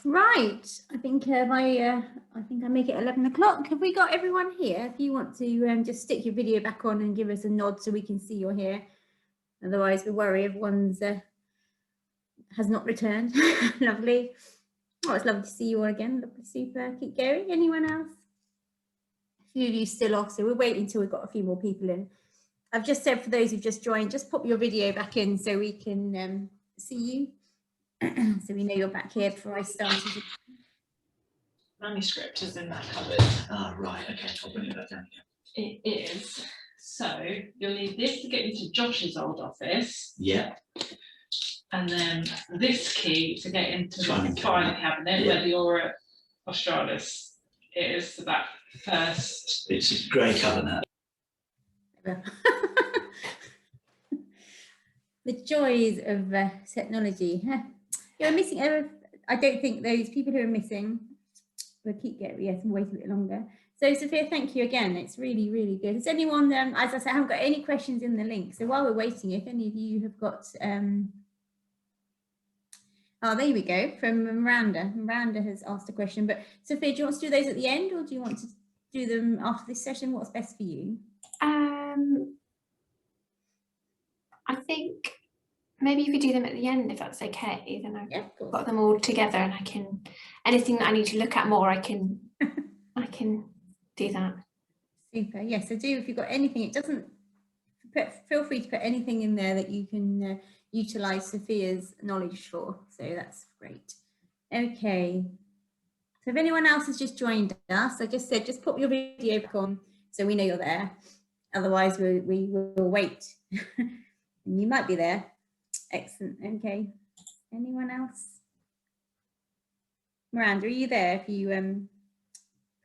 Right, I think I make it 11 o'clock. Have we got everyone here? If you want to just stick your video back on and give us a nod so we can see you're here. Otherwise, we worry everyone's has not returned. Lovely. Oh, it's lovely to see you all again. Lovely, super. Keep going. Anyone else? A few of you still off, so we're waiting until we've got a few more people in. I've just said for those who've just joined, just pop your video back in so we can see you. So we know you're back here before I start. Manuscript is in that cupboard. Ah, right, okay, I'll bring it back down again. It is. So you'll need this to get into Josh's old office, Yeah, and then this key to get into Filing the filing cabinet. cabinet, Yeah. whether you're at Australis. It is that first. it's a grey colour now. The joys of technology. You're missing. I don't think those people who are missing will keep getting. Yes, and wait a bit longer. So Sophia, thank you again. It's really, really good. Has anyone, as I said, I haven't got any questions in the link. So while we're waiting, if any of you have got, oh, there we go, from Miranda. Miranda has asked a question, but Sophia, do you want to do those at the end or do you want to do them after this session? What's best for you? I think maybe if we do them at the end, if that's okay, then I've got them all together and I can, anything that I need to look at more, I can do that. Super. Yes, I do. If you've got anything, it doesn't, feel free to put anything in there that you can utilize Sophia's knowledge for. So that's great. Okay. So if anyone else has just joined us, I just said, just put your video back on so we know you're there. Otherwise, we will wait. And you might be there. Excellent. Okay. Anyone else? Miranda, are you there? If you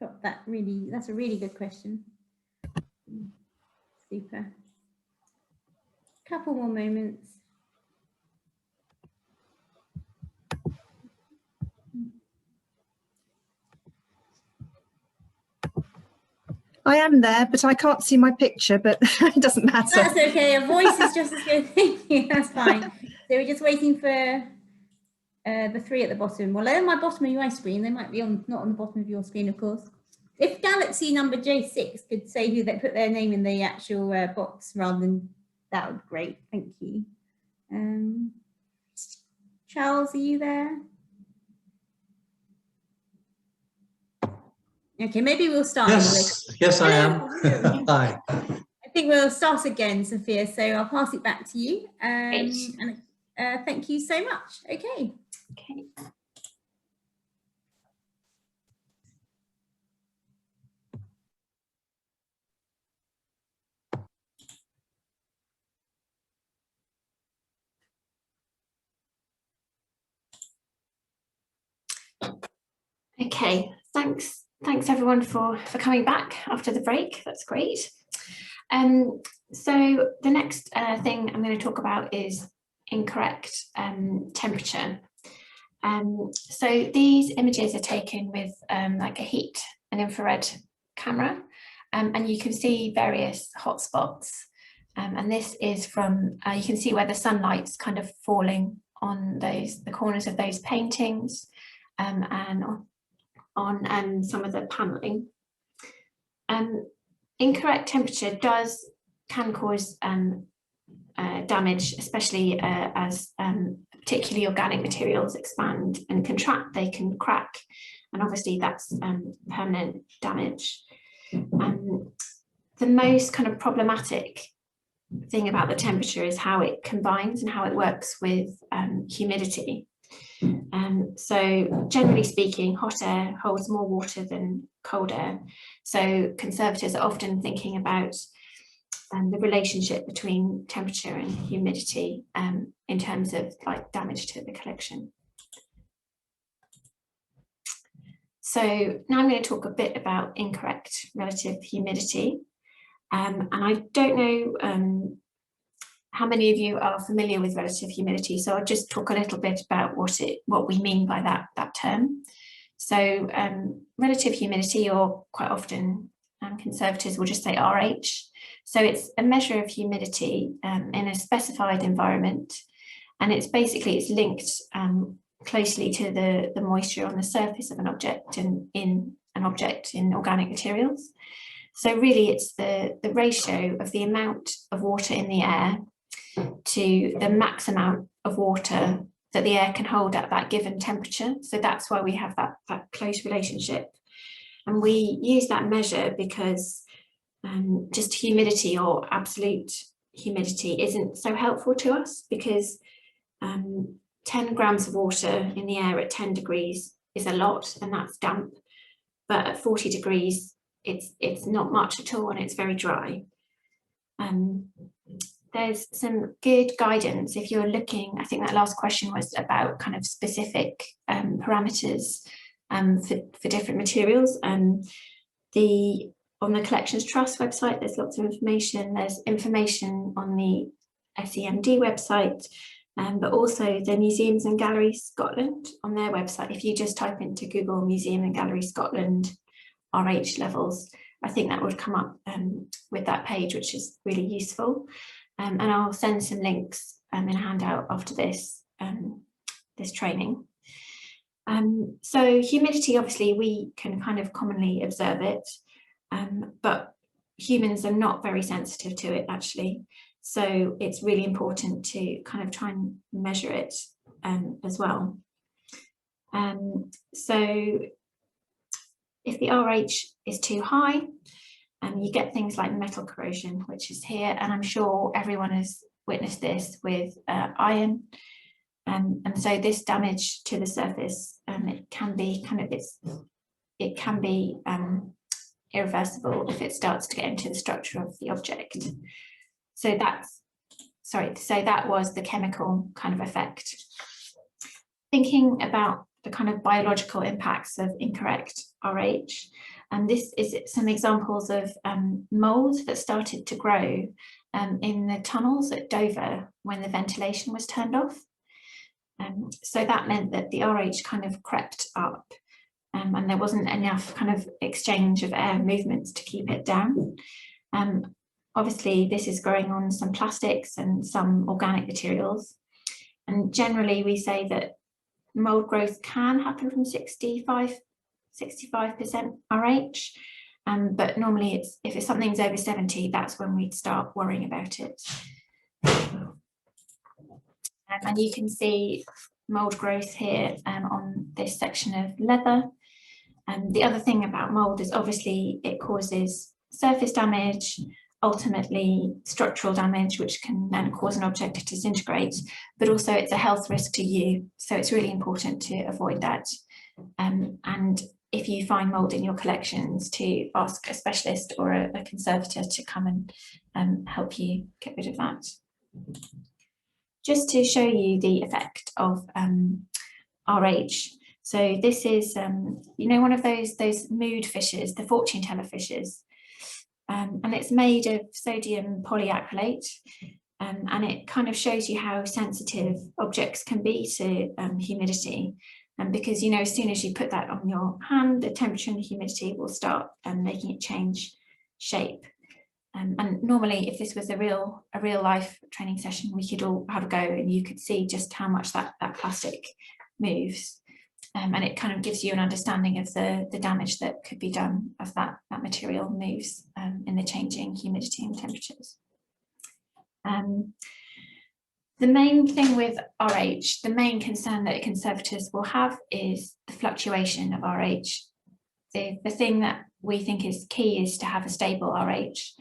got that, really, that's a really good question. Super. Couple more moments. I am there, but I can't see my picture, but it doesn't matter. That's okay. A voice is just as good. Thank you. That's fine. So we're just waiting for the three at the bottom. Well, they're on my bottom of my screen. They might be on, not on the bottom of your screen, of course. If Galaxy number J6 could say who they put their name in the actual box rather than, that would be great. Thank you. Charles, are you there? Okay, maybe we'll start. Yes, I am. Hi. I think we'll start again, Sophia. So I'll pass it back to you. And thank you so much. Okay. Okay. Okay, thanks everyone for coming back after the break. That's great. So the next thing I'm going to talk about is incorrect temperature. So these images are taken with like an infrared camera, and you can see various hotspots. And this is from, you can see where the sunlight's kind of falling on the corners of those paintings, and on some of the paneling. Incorrect temperature can cause damage, especially as particularly organic materials expand and contract. They can crack, and obviously that's permanent damage. The most kind of problematic thing about the temperature is how it combines and how it works with humidity. So generally speaking, hot air holds more water than cold air. So conservators are often thinking about the relationship between temperature and humidity in terms of like damage to the collection. So now I'm going to talk a bit about incorrect relative humidity. And I don't know how many of you are familiar with relative humidity, so I'll just talk a little bit about what we mean by that term. So relative humidity, or quite often conservators will just say RH. So it's a measure of humidity in a specified environment, and it's linked closely to the moisture on the surface of an object and in an object in organic materials. So really it's the ratio of the amount of water in the air to the max amount of water that the air can hold at that given temperature. So that's why we have that close relationship. And we use that measure because just humidity or absolute humidity isn't so helpful to us, because 10 grams of water in the air at 10 degrees is a lot, and that's damp. But at 40 degrees, it's not much at all, and it's very dry. There's some good guidance if you're looking. I think that last question was about kind of specific parameters for different materials. On the Collections Trust website, there's lots of information. There's information on the SEMD website, but also the Museums and Galleries Scotland on their website. If you just type into Google Museum and Gallery Scotland RH levels, I think that would come up with that page, which is really useful. And I'll send some links in a handout after this training. So humidity, obviously, we can kind of commonly observe it, but humans are not very sensitive to it, actually. So it's really important to kind of try and measure it as well. So if the RH is too high, you get things like metal corrosion, which is here, and I'm sure everyone has witnessed this with iron. And so this damage to the surface, it can be irreversible if it starts to get into the structure of the object. So that was the chemical kind of effect. Thinking about the kind of biological impacts of incorrect RH, and this is some examples of mold that started to grow in the tunnels at Dover when the ventilation was turned off. So that meant that the RH kind of crept up, and there wasn't enough kind of exchange of air movements to keep it down. Obviously, this is growing on some plastics and some organic materials. And generally, we say that mold growth can happen from 65% RH, but normally if something's over 70, that's when we'd start worrying about it. And you can see mold growth here on this section of leather. And the other thing about mold is obviously it causes surface damage, ultimately structural damage, which can then cause an object to disintegrate, but also it's a health risk to you. So it's really important to avoid that. And if you find mold in your collections, to ask a specialist or a conservator to come and help you get rid of that. Just to show you the effect of RH. So this is, one of those mood fishes, the fortune teller fishes. And it's made of sodium polyacrylate, and it kind of shows you how sensitive objects can be to humidity. And because, as soon as you put that on your hand, the temperature and the humidity will start making it change shape. And normally, if this was a real life training session, we could all have a go and you could see just how much that plastic moves. And it kind of gives you an understanding of the damage that could be done as that material moves in the changing humidity and temperatures. The main thing with RH, the main concern that conservators will have is the fluctuation of RH. The thing that we think is key is to have a stable RH,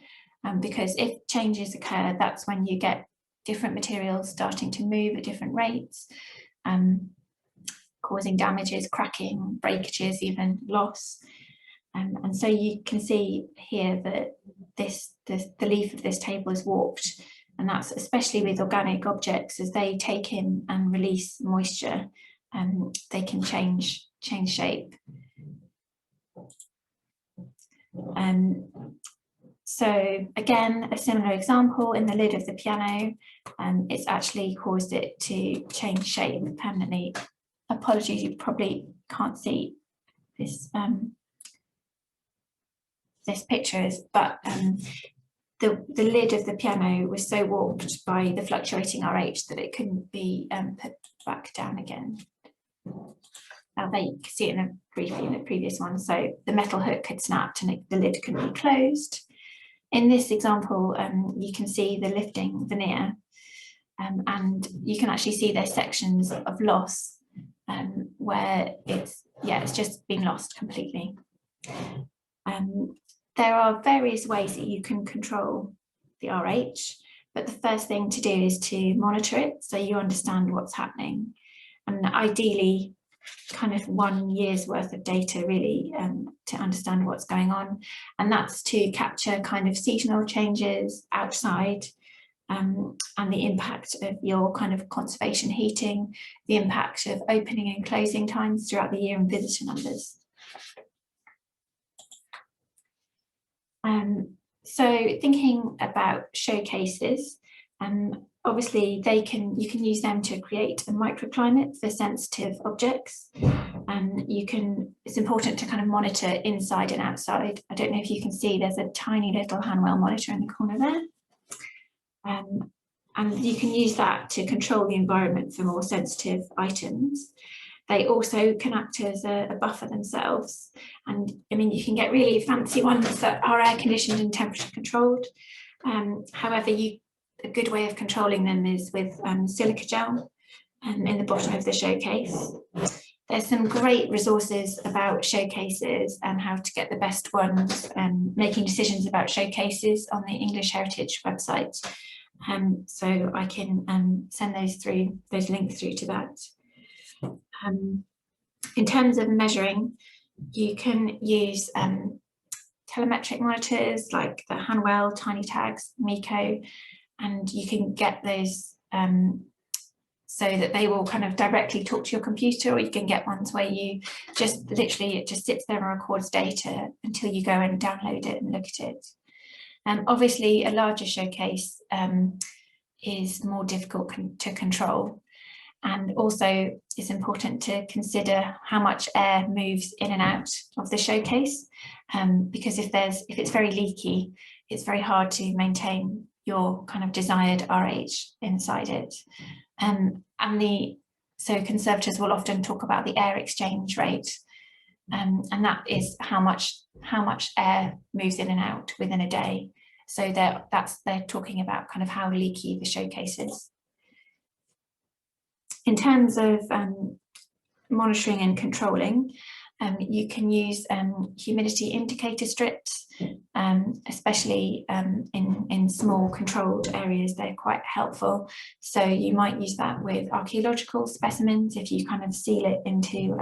because if changes occur, that's when you get different materials starting to move at different rates, causing damages, cracking, breakages, even loss. And so you can see here that the leaf of this table is warped, and that's especially with organic objects. As they take in and release moisture, they can change shape. So again, a similar example in the lid of the piano, it's actually caused it to change shape permanently. Apologies, you probably can't see this this pictures, but the lid of the piano was so warped by the fluctuating RH that it couldn't be put back down again. There you can see it briefly in the previous one. So the metal hook had snapped and the lid couldn't be closed. In this example, you can see the lifting veneer, and you can actually see there's sections of loss where it's just been lost completely. There are various ways that you can control the RH, but the first thing to do is to monitor it so you understand what's happening, and ideally kind of 1 year's worth of data really to understand what's going on, and that's to capture kind of seasonal changes outside and the impact of your kind of conservation heating, the impact of opening and closing times throughout the year and visitor numbers. So thinking about showcases, obviously you can use them to create a microclimate for sensitive objects. It's important to kind of monitor inside and outside. I don't know if you can see there's a tiny little Hanwell monitor in the corner there. And you can use that to control the environment for more sensitive items. They also can act as a buffer themselves. And I mean, you can get really fancy ones that are air conditioned and temperature controlled. However, a good way of controlling them is with silica gel in the bottom of the showcase. There's some great resources about showcases and how to get the best ones, making decisions about showcases on the English Heritage website. So I can send those links through to that. In terms of measuring, you can use telemetric monitors like the Hanwell, Tiny Tags, Miko, and you can get those so that they will kind of directly talk to your computer, or you can get ones where you just literally, it just sits there and records data until you go and download it and look at it. Obviously, a larger showcase is more difficult to control. And also it's important to consider how much air moves in and out of the showcase, because if it's very leaky, it's very hard to maintain your kind of desired RH inside it. So conservators will often talk about the air exchange rate, and that is how much air moves in and out within a day. So they're talking about kind of how leaky the showcase is. In terms of monitoring and controlling, you can use humidity indicator strips, especially in small controlled areas. They're quite helpful. So you might use that with archaeological specimens if you kind of seal it into,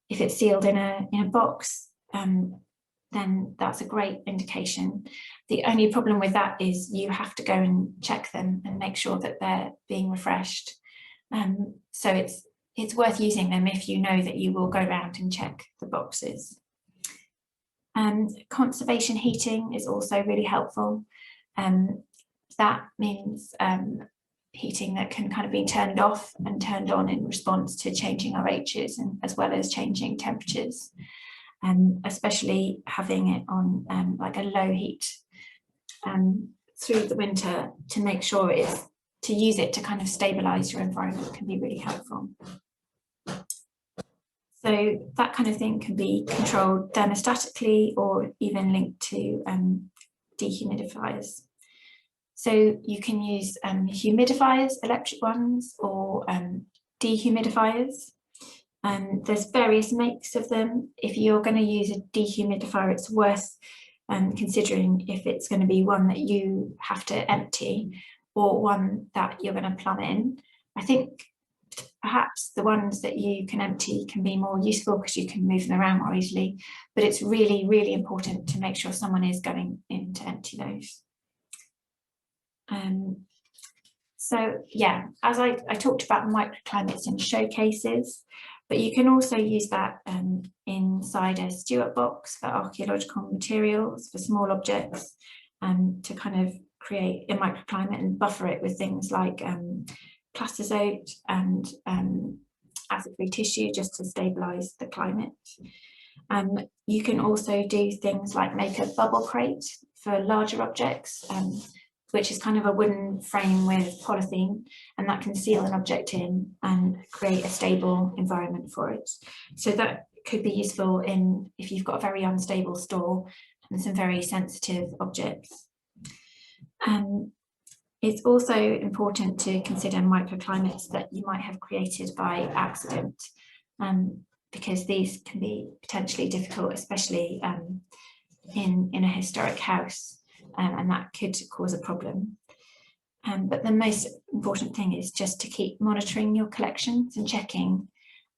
if it's sealed in a box, then that's a great indication. The only problem with that is you have to go and check them and make sure that they're being refreshed. So it's worth using them if you know that you will go around and check the boxes. Conservation heating is also really helpful. That means heating that can kind of be turned off and turned on in response to changing RHs, and as well as changing temperatures. Especially having it on like a low heat through the winter to make sure to use it to kind of stabilize your environment can be really helpful. So that kind of thing can be controlled thermostatically or even linked to dehumidifiers. So you can use humidifiers, electric ones, or dehumidifiers. There's various makes of them. If you're going to use a dehumidifier, it's worth considering if it's going to be one that you have to empty or one that you're going to plumb in. I think perhaps the ones that you can empty can be more useful because you can move them around more easily, but it's really, really important to make sure someone is going in to empty those. So yeah, as I talked about microclimates in showcases, but you can also use that inside a Stewart box for archaeological materials, for small objects, to kind of create a microclimate and buffer it with things like plastizote and acid-free tissue just to stabilise the climate. You can also do things like make a bubble crate for larger objects. which is kind of a wooden frame with polythene, and that can seal an object in and create a stable environment for it. So that could be useful if you've got a very unstable store and some very sensitive objects. It's also important to consider microclimates that you might have created by accident, because these can be potentially difficult, especially in a historic house, and that could cause a problem. But the most important thing is just to keep monitoring your collections and checking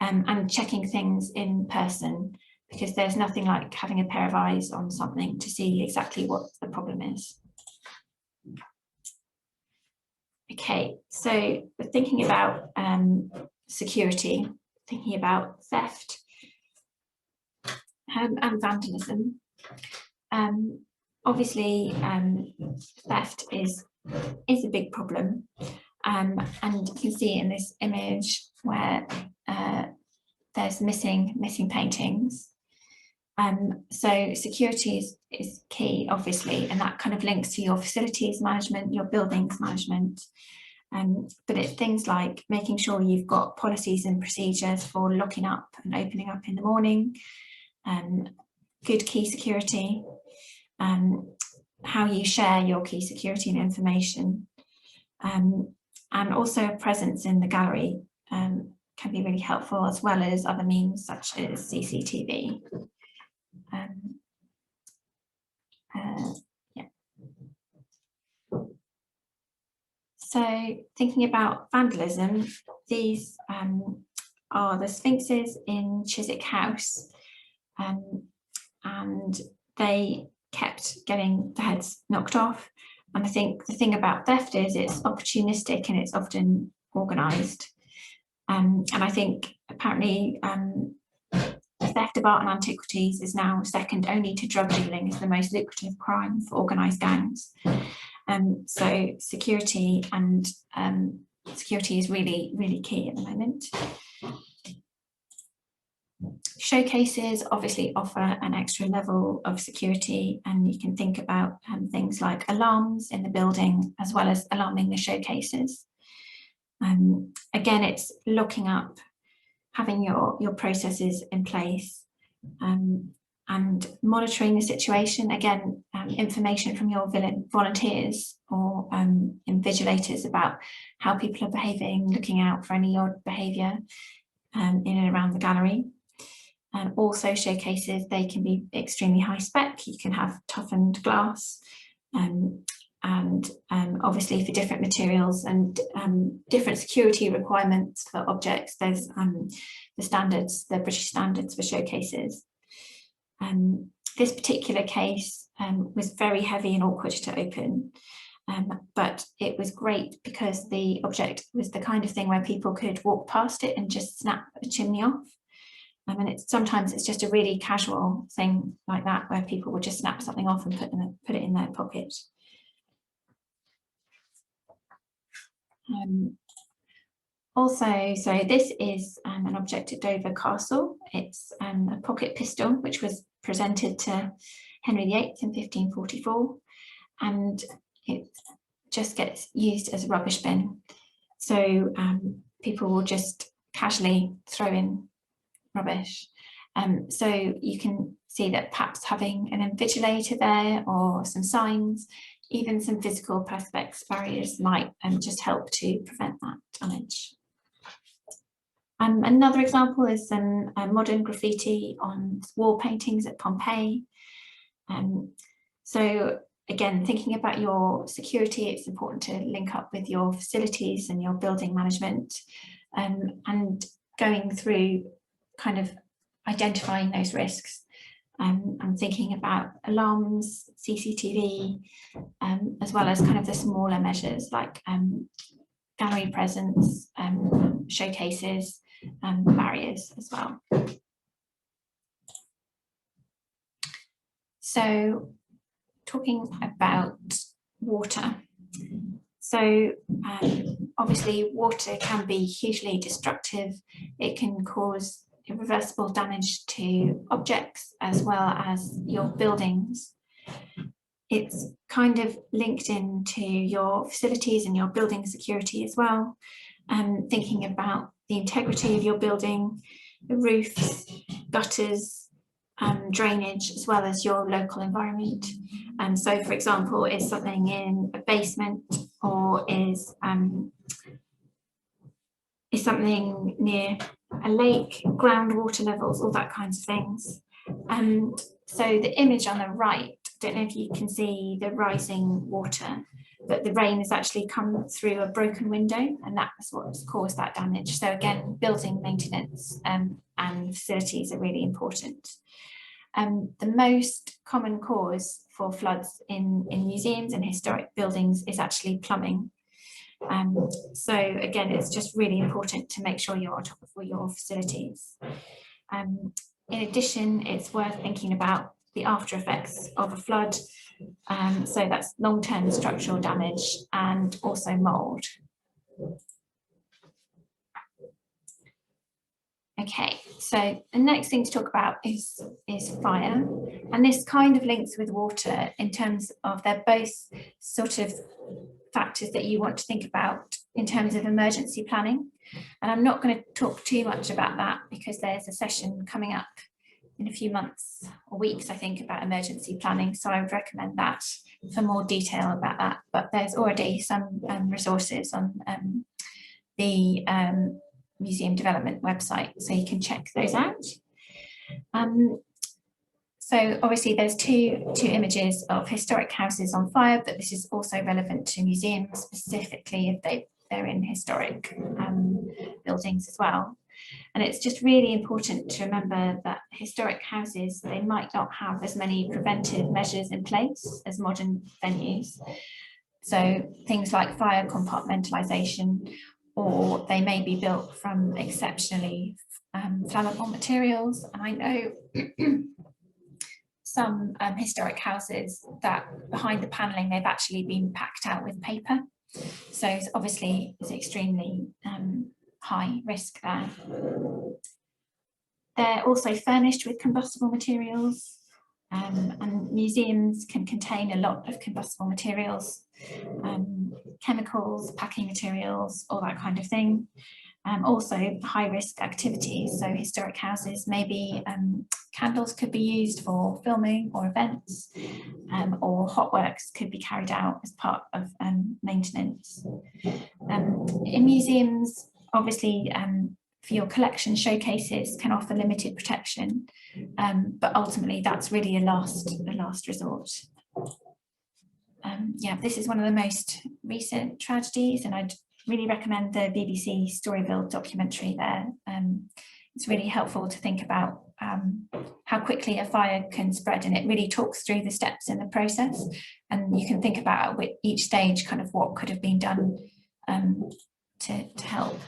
things in person, because there's nothing like having a pair of eyes on something to see exactly what the problem is. Okay, so we're thinking about security, thinking about theft and vandalism. Obviously, theft is a big problem, and you can see in this image where there's missing paintings. So security is key, obviously, and that kind of links to your facilities management, your buildings management. But it's things like making sure you've got policies and procedures for locking up and opening up in the morning, good key security, how you share your key security and information, and also a presence in the gallery can be really helpful, as well as other means such as CCTV. Yeah. So thinking about vandalism, these are the sphinxes in Chiswick House, and they kept getting the heads knocked off. And I think the thing about theft is it's opportunistic and it's often organised. And I think apparently theft of art and antiquities is now second only to drug dealing as the most lucrative crime for organised gangs. So security is really key at the moment. Showcases obviously offer an extra level of security, and you can think about things like alarms in the building as well as alarming the showcases. Again, it's looking up, having your processes in place, and monitoring the situation. Again, information from your volunteers or invigilators about how people are behaving, looking out for any odd behaviour in and around the gallery. And also showcases, they can be extremely high spec. You can have toughened glass, and obviously for different materials and different security requirements for objects. There's the British standards for showcases. This particular case was very heavy and awkward to open, but it was great because the object was the kind of thing where people could walk past it and just snap a chimney off. And sometimes it's just a really casual thing like that, where people would just snap something off and put it in their pocket. Also, so this is an object at Dover Castle. It's a pocket pistol which was presented to Henry VIII in 1544, and it just gets used as a rubbish bin. So people will just casually throw in rubbish. So you can see that perhaps having an invigilator there or some signs, even some physical perspex barriers might just help to prevent that damage. Another example is some modern graffiti on wall paintings at Pompeii. So again, thinking about your security, it's important to link up with your facilities and your building management, and going through kind of identifying those risks. I'm thinking about alarms, CCTV, as well as kind of the smaller measures like gallery presence, showcases, barriers as well. So talking about water. So obviously water can be hugely destructive. It can cause irreversible damage to objects as well as your buildings. it's kind of linked into your facilities and your building security as well. Thinking about the integrity of your building, the roofs, gutters, drainage, as well as your local environment. So, for example, is something in a basement, or is something near a lake, groundwater levels, all that kinds of things. So the image on the right, don't know if you can see the rising water, but the rain has actually come through a broken window, and that's what's caused that damage. So again, building maintenance and facilities are really important. The most common cause for floods in museums and historic buildings is actually plumbing. So again, it's just really important to make sure you're on top of all your facilities. In addition, it's worth thinking about the after effects of a flood. So that's long-term structural damage and also mold. Okay, so the next thing to talk about is fire, and this kind of links with water in terms of they're both sort of factors that you want to think about in terms of emergency planning. And I'm not going to talk too much about that because there's a session coming up in a few months or weeks, I think, about emergency planning. So I would recommend that for more detail about that. But there's already some resources on the Museum Development website, so you can check those out. So obviously there's two images of historic houses on fire, but this is also relevant to museums, specifically if they're in historic buildings as well. And it's just really important to remember that historic houses, they might not have as many preventive measures in place as modern venues. So things like fire compartmentalization, or they may be built from exceptionally flammable materials. And I know some historic houses that behind the panelling, they've actually been packed out with paper. So obviously it's extremely high risk there. They're also furnished with combustible materials, and museums can contain a lot of combustible materials, chemicals, packing materials, all that kind of thing. Also high risk activities, so historic houses, maybe candles could be used for filming or events, or hot works could be carried out as part of maintenance. In museums, obviously, for your collection, showcases can offer limited protection, but ultimately that's really a last resort. Yeah, this is one of the most recent tragedies, and I'd really recommend the BBC Storyville documentary there. It's really helpful to think about how quickly a fire can spread, and it really talks through the steps in the process, and you can think about with each stage kind of what could have been done to help.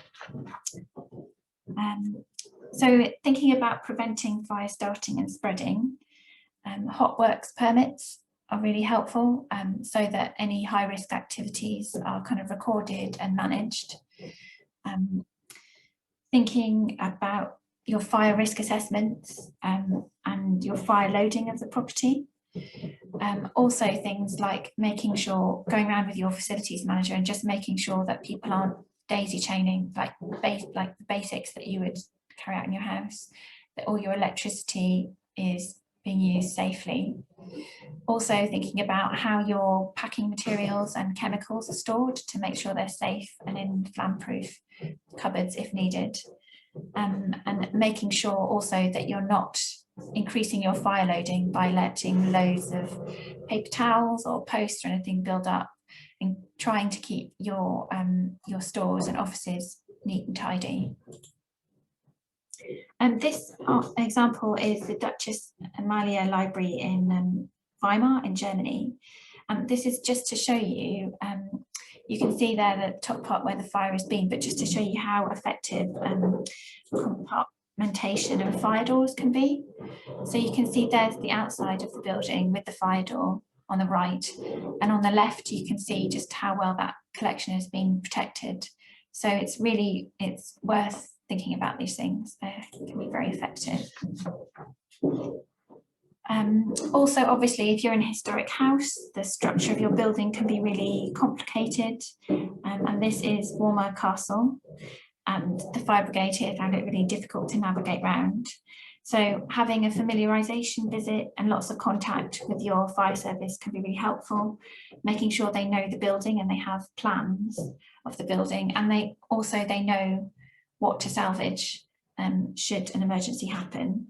So thinking about preventing fire starting and spreading, hot works permits are really helpful, so that any high risk activities are kind of recorded and managed. Thinking about your fire risk assessments and your fire loading of the property. Also things like making sure, going around with your facilities manager and just making sure that people aren't daisy chaining, like the basics that you would carry out in your house, that all your electricity is being used safely. Also thinking about how your packing materials and chemicals are stored to make sure they're safe and in flam-proof cupboards if needed. And making sure also that you're not increasing your fire loading by letting loads of paper towels or posts or anything build up, and trying to keep your stores and offices neat and tidy. And this example is the Duchess Amalia Library in Weimar in Germany. And this is just to show you, you can see there the top part where the fire has been, but just to show you how effective compartmentation of fire doors can be. So you can see there's the outside of the building with the fire door on the right, and on the left you can see just how well that collection has been protected. So it's worth thinking about these things. They can be very effective. Also, obviously, if you're in a historic house, the structure of your building can be really complicated. And this is Warmer Castle, and the fire brigade here found it really difficult to navigate around. So having a familiarisation visit and lots of contact with your fire service can be really helpful, making sure they know the building and they have plans of the building, and they know what to salvage should an emergency happen.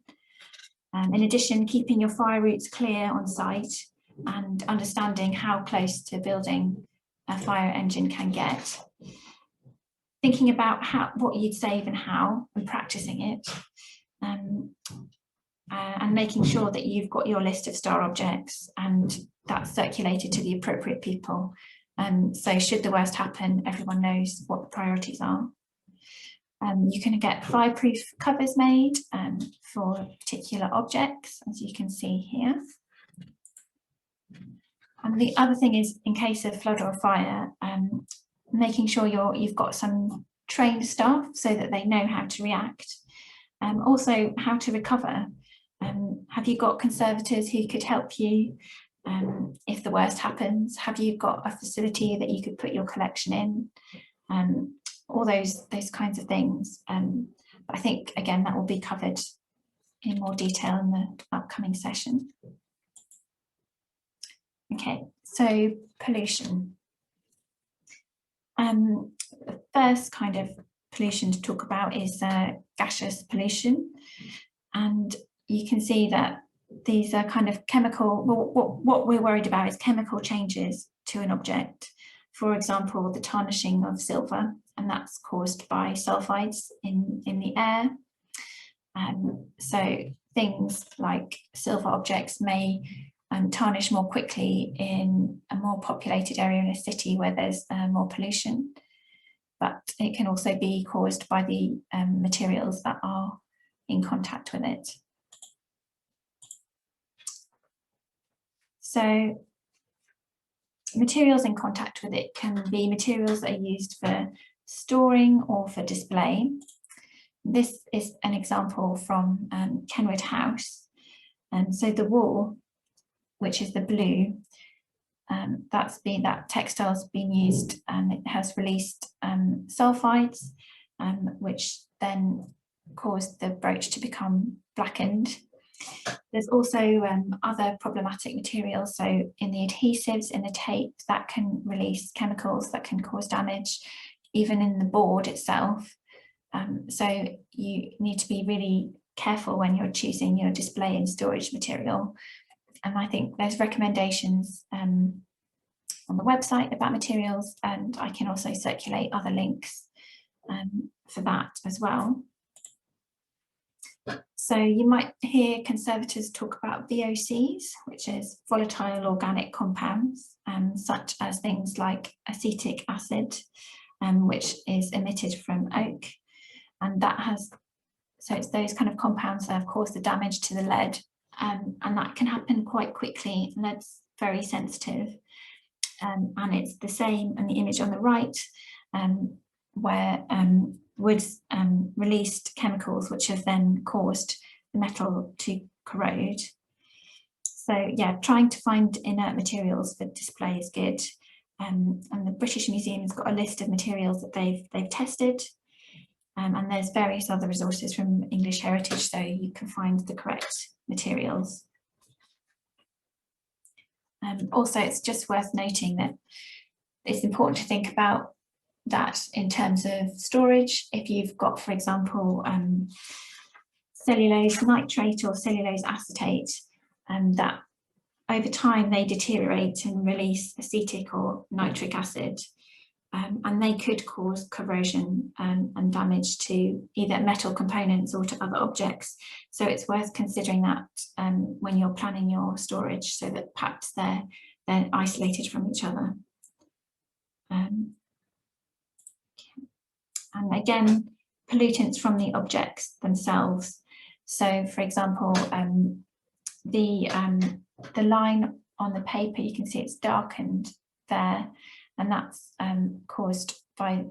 In addition, keeping your fire routes clear on site and understanding how close to building a fire engine can get. Thinking about what you'd save and how, and practicing it. And making sure that you've got your list of star objects and that's circulated to the appropriate people. So should the worst happen, everyone knows what the priorities are. You can get fireproof covers made for particular objects, as you can see here. And the other thing is, in case of flood or fire, making sure you've got some trained staff so that they know how to react. Also, how to recover. Have you got conservators who could help you if the worst happens? Have you got a facility that you could put your collection in? All those kinds of things. But I think, again, that will be covered in more detail in the upcoming session. Okay, so pollution. The first kind of pollution to talk about is gaseous pollution. And you can see that these are kind of chemical, what we're worried about is chemical changes to an object. For example, the tarnishing of silver, and that's caused by sulfides in the air. So things like silver objects may tarnish more quickly in a more populated area in a city where there's more pollution, but it can also be caused by the materials that are in contact with it. So materials in contact with it can be materials that are used for storing or for display. This is an example from Kenwood House. So the wall, which is the blue, that textile's been used and it has released sulfides, which then caused the brooch to become blackened. There's also other problematic materials, so in the adhesives, in the tape, that can release chemicals that can cause damage, even in the board itself. So you need to be really careful when you're choosing your display and storage material. And I think there's recommendations on the website about materials, and I can also circulate other links for that as well. So you might hear conservators talk about VOCs, which is volatile organic compounds, such as things like acetic acid, which is emitted from oak. And that has, so it's those kind of compounds that have caused the damage to the lead, and that can happen quite quickly. Lead's very sensitive, and it's the same in the image on the right, where wood's released chemicals which have then caused the metal to corrode. So yeah, trying to find inert materials for display is good. And the British Museum's got a list of materials that they've tested. And there's various other resources from English Heritage, so you can find the correct materials. Also, it's just worth noting that it's important to think about that in terms of storage. If you've got, for example, cellulose nitrate or cellulose acetate, that over time they deteriorate and release acetic or nitric acid, and they could cause corrosion and damage to either metal components or to other objects. So it's worth considering that when you're planning your storage, so that perhaps they're isolated from each other. And again, pollutants from the objects themselves. So for example, the line on the paper, you can see it's darkened there, and that's caused by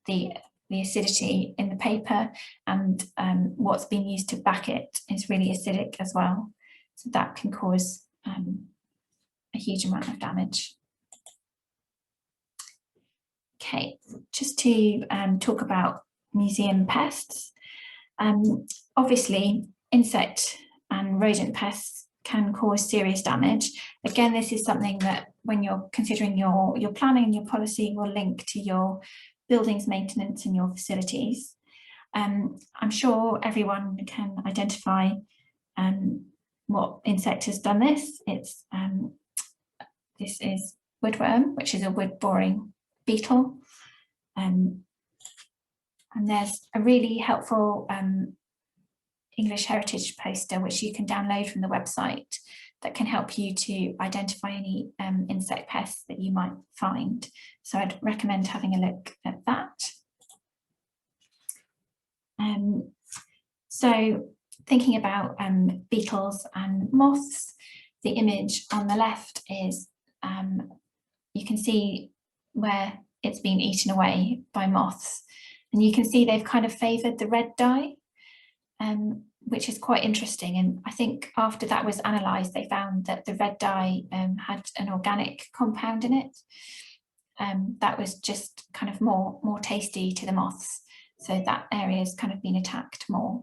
the acidity in the paper, and what's been used to back it is really acidic as well. So that can cause a huge amount of damage. Okay, just to talk about museum pests. Obviously, insect and rodent pests can cause serious damage. Again, this is something that when you're considering your planning and your policy will link to your buildings maintenance and your facilities. I'm sure everyone can identify what insect has done this. This is woodworm, which is a wood boring beetle. And there's a really helpful English heritage poster which you can download from the website that can help you to identify any insect pests that you might find. So I'd recommend having a look at that. So thinking about beetles and moths, the image on the left is, you can see where it's been eaten away by moths. And you can see they've kind of favoured the red dye, which is quite interesting. And I think after that was analysed, they found that the red dye had an organic compound in it. That was just kind of more tasty to the moths. So that area has kind of been attacked more.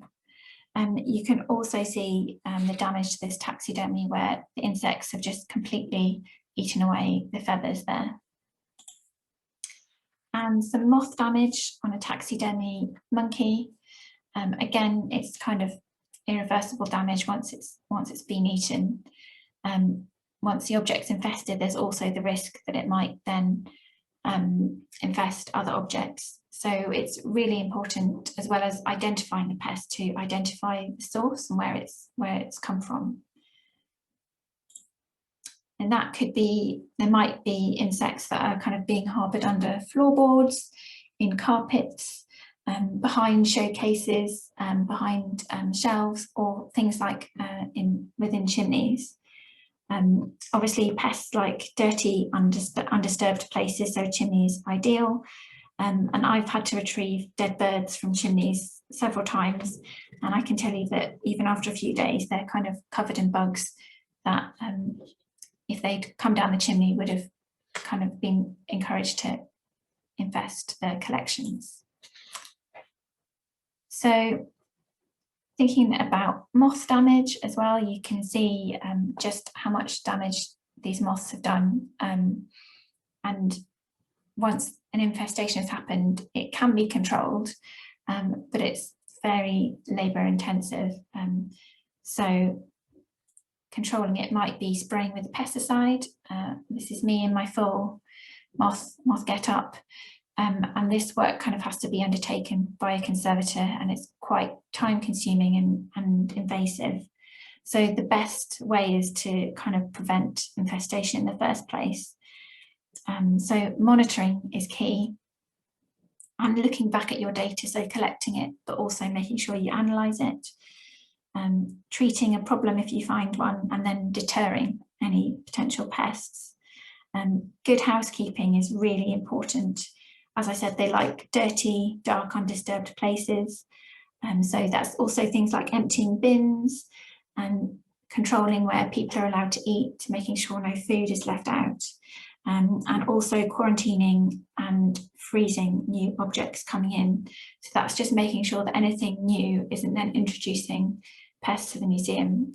You can also see the damage to this taxidermy where the insects have just completely eaten away the feathers there. And some moth damage on a taxidermy monkey. Again, it's kind of irreversible damage once it's been eaten. Once the object's infested, there's also the risk that it might then infest other objects. So it's really important, as well as identifying the pest, to identify the source and where it's come from. And that could be, there might be insects that are kind of being harboured under floorboards, in carpets, behind showcases, behind shelves, or things like within chimneys. Obviously pests like dirty, undisturbed places, so chimneys ideal. And I've had to retrieve dead birds from chimneys several times, and I can tell you that even after a few days, they're kind of covered in bugs that if they'd come down the chimney would have kind of been encouraged to infest their collections. So thinking about moth damage as well, you can see just how much damage these moths have done. And once an infestation has happened, it can be controlled, but it's very labour intensive. So controlling it might be spraying with a pesticide. This is me in my full moth get up. And this work kind of has to be undertaken by a conservator, and it's quite time consuming and invasive. So the best way is to kind of prevent infestation in the first place. So monitoring is key, and looking back at your data, so collecting it, but also making sure you analyse it, treating a problem if you find one, and then deterring any potential pests. Good housekeeping is really important. As I said, they like dirty, dark, undisturbed places. So that's also things like emptying bins and controlling where people are allowed to eat, making sure no food is left out. And also quarantining and freezing new objects coming in. So that's just making sure that anything new isn't then introducing pests to the museum.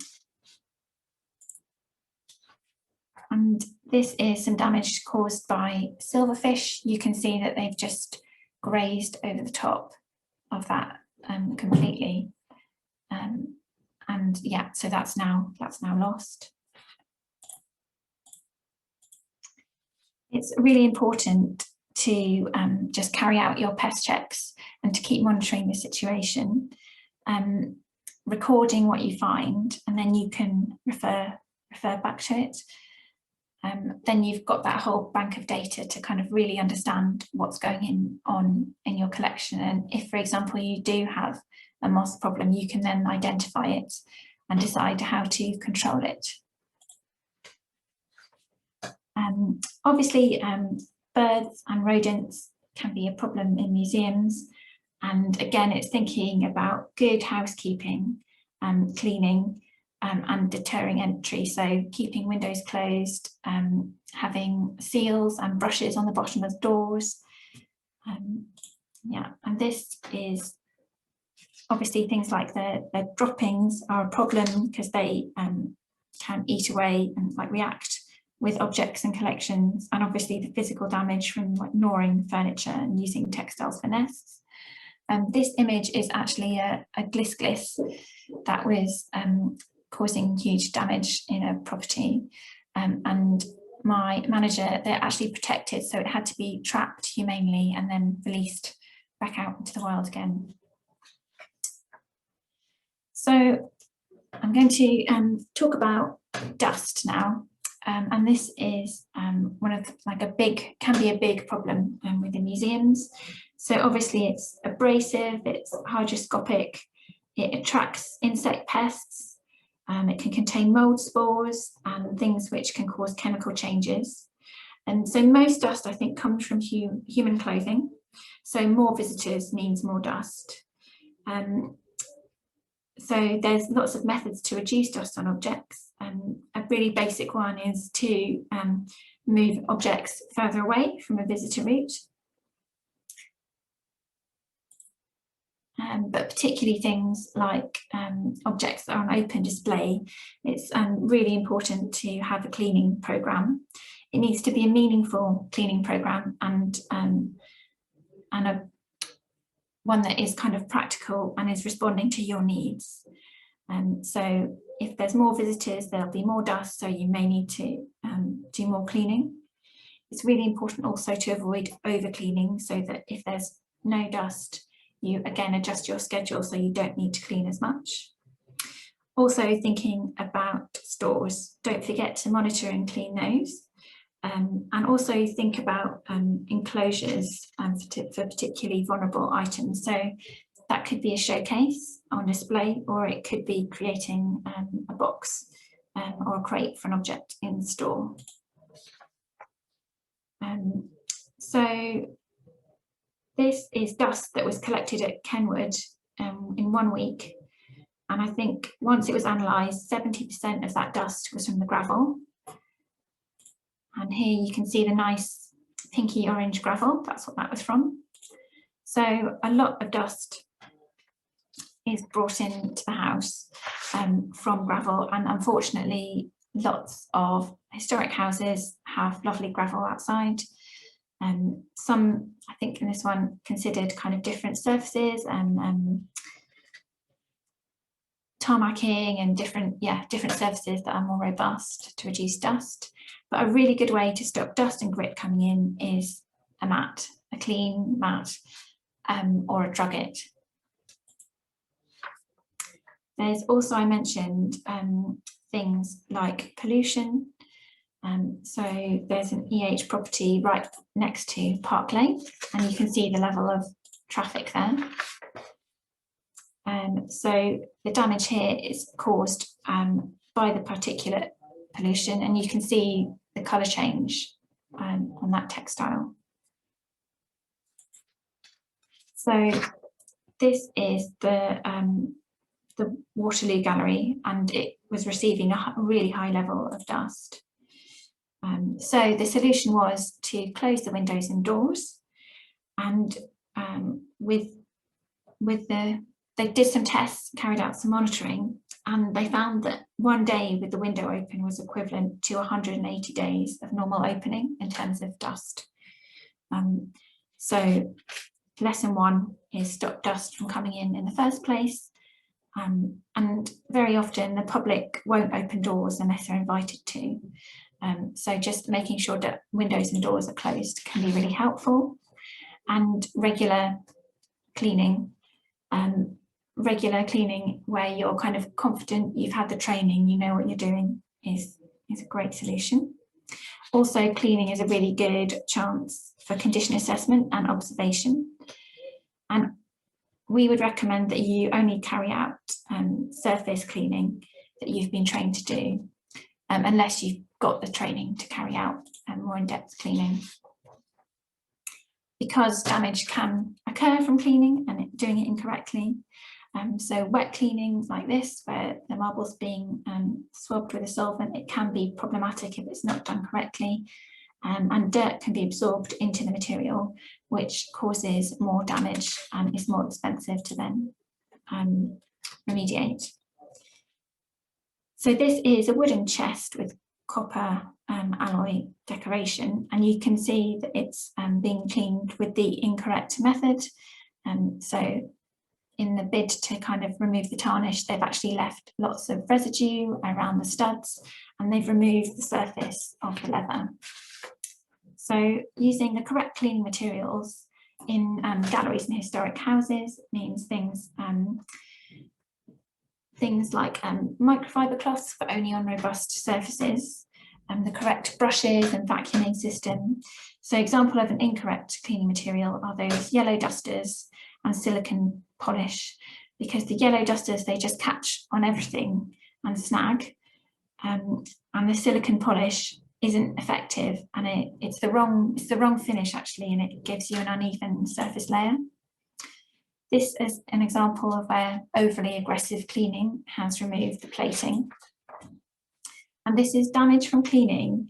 And this is some damage caused by silverfish. You can see that they've just grazed over the top of that completely. And yeah, so that's now lost. It's really important to just carry out your pest checks and to keep monitoring the situation, recording what you find, and then you can refer back to it. Then you've got that whole bank of data to kind of really understand what's going on in your collection. And if, for example, you do have a moth problem, you can then identify it and decide how to control it. Obviously, birds and rodents can be a problem in museums. And again, it's thinking about good housekeeping and cleaning, and deterring entry. So keeping windows closed, having seals and brushes on the bottom of doors. Yeah, and this is obviously things like the droppings are a problem because they can eat away and like react with objects and collections, and obviously the physical damage from like gnawing furniture and using textiles for nests. This image is actually a gliss that was causing huge damage in a property, and my manager, they're actually protected, so it had to be trapped humanely and then released back out into the wild again. So I'm going to talk about dust now, and this is one of can be a big problem within museums. So obviously it's abrasive, it's hygroscopic, it attracts insect pests, it can contain mold spores and things which can cause chemical changes. And so most dust, I think, comes from human clothing. So more visitors means more dust. So there's lots of methods to reduce dust on objects. A really basic one is to move objects further away from a visitor route. But particularly things like objects that are on open display, it's really important to have a cleaning programme. It needs to be a meaningful cleaning programme and one that is kind of practical and is responding to your needs. So if there's more visitors, there'll be more dust, so you may need to do more cleaning. It's really important also to avoid over cleaning, so that if there's no dust, you again adjust your schedule so you don't need to clean as much. Also thinking about stores, don't forget to monitor and clean those. And also think about enclosures for particularly vulnerable items. So that could be a showcase on display, or it could be creating a box or a crate for an object in the store. So this is dust that was collected at Kenwood in 1 week. And I think once it was analysed, 70% of that dust was from the gravel. And here you can see the nice pinky orange gravel, that's what that was from. So a lot of dust is brought into the house from gravel, and unfortunately lots of historic houses have lovely gravel outside. Some, I think in this one, considered kind of different surfaces and tarmacking and different surfaces that are more robust to reduce dust. But a really good way to stop dust and grit coming in is a mat, a clean mat, or a drugget. There's also, I mentioned, things like pollution. So there's an EH property right next to Park Lane, and you can see the level of traffic there. So the damage here is caused by the particulate pollution, and you can see the colour change on that textile. So this is the Waterloo Gallery, and it was receiving a really high level of dust. So the solution was to close the windows and doors, and they did some tests, carried out some monitoring, and they found that 1 day with the window open was equivalent to 180 days of normal opening in terms of dust. So lesson 1 is stop dust from coming in the first place. And very often the public won't open doors unless they're invited to. So just making sure that windows and doors are closed can be really helpful. And regular cleaning where you're kind of confident, you've had the training, you know what you're doing, is a great solution. Also, cleaning is a really good chance for condition assessment and observation. And we would recommend that you only carry out surface cleaning that you've been trained to do, unless you've got the training to carry out more in-depth cleaning. Because damage can occur from cleaning and doing it incorrectly, So wet cleanings like this, where the marble's being swabbed with a solvent, it can be problematic if it's not done correctly. And dirt can be absorbed into the material, which causes more damage and is more expensive to then remediate. So this is a wooden chest with copper alloy decoration, and you can see that it's being cleaned with the incorrect method. So in the bid to kind of remove the tarnish, they've actually left lots of residue around the studs, and they've removed the surface of the leather. So using the correct cleaning materials in galleries and historic houses means things like microfiber cloths, but only on robust surfaces, the correct brushes and vacuuming system. So example of an incorrect cleaning material are those yellow dusters and silicone polish, because the yellow dusters, they just catch on everything and snag, and the silicone polish isn't effective, and it's the wrong finish actually, and it gives you an uneven surface layer. This is an example of where overly aggressive cleaning has removed the plating. And this is damage from cleaning,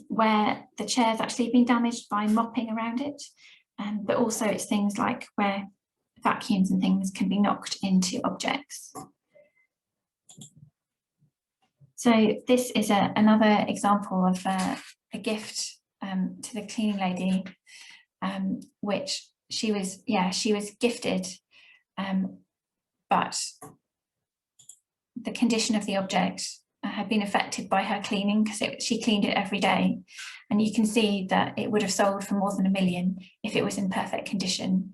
where the chair's actually been damaged by mopping around it, but also it's things like where vacuums and things can be knocked into objects. So this is another example of a gift to the cleaning lady, which she was gifted, but the condition of the object had been affected by her cleaning, because she cleaned it every day, and you can see that it would have sold for more than $1 million if it was in perfect condition,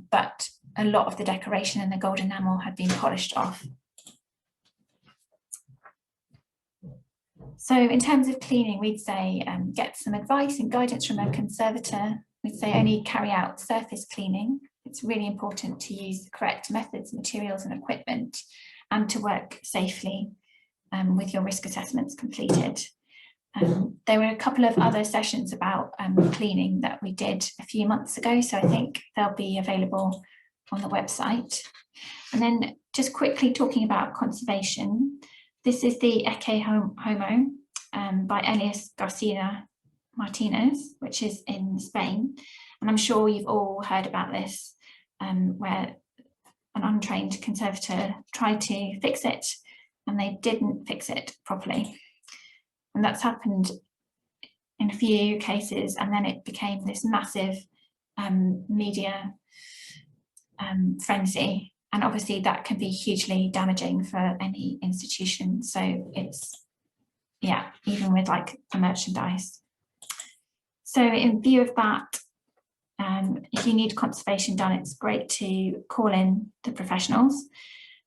but a lot of the decoration and the gold enamel had been polished off. So in terms of cleaning, we'd say get some advice and guidance from a conservator. We'd say only carry out surface cleaning. It's really important to use the correct methods, materials and equipment, and to work safely with your risk assessments completed. There were a couple of other sessions about cleaning that we did a few months ago, so I think they'll be available on the website. And then just quickly talking about conservation, this is the Ecce Homo by Elias Garcia Martinez, which is in Spain. And I'm sure you've all heard about this, where an untrained conservator tried to fix it and they didn't fix it properly. And that's happened in a few cases, and then it became this massive media frenzy. And obviously that can be hugely damaging for any institution. So it's, yeah, even with like the merchandise. So in view of that, if you need conservation done, it's great to call in the professionals.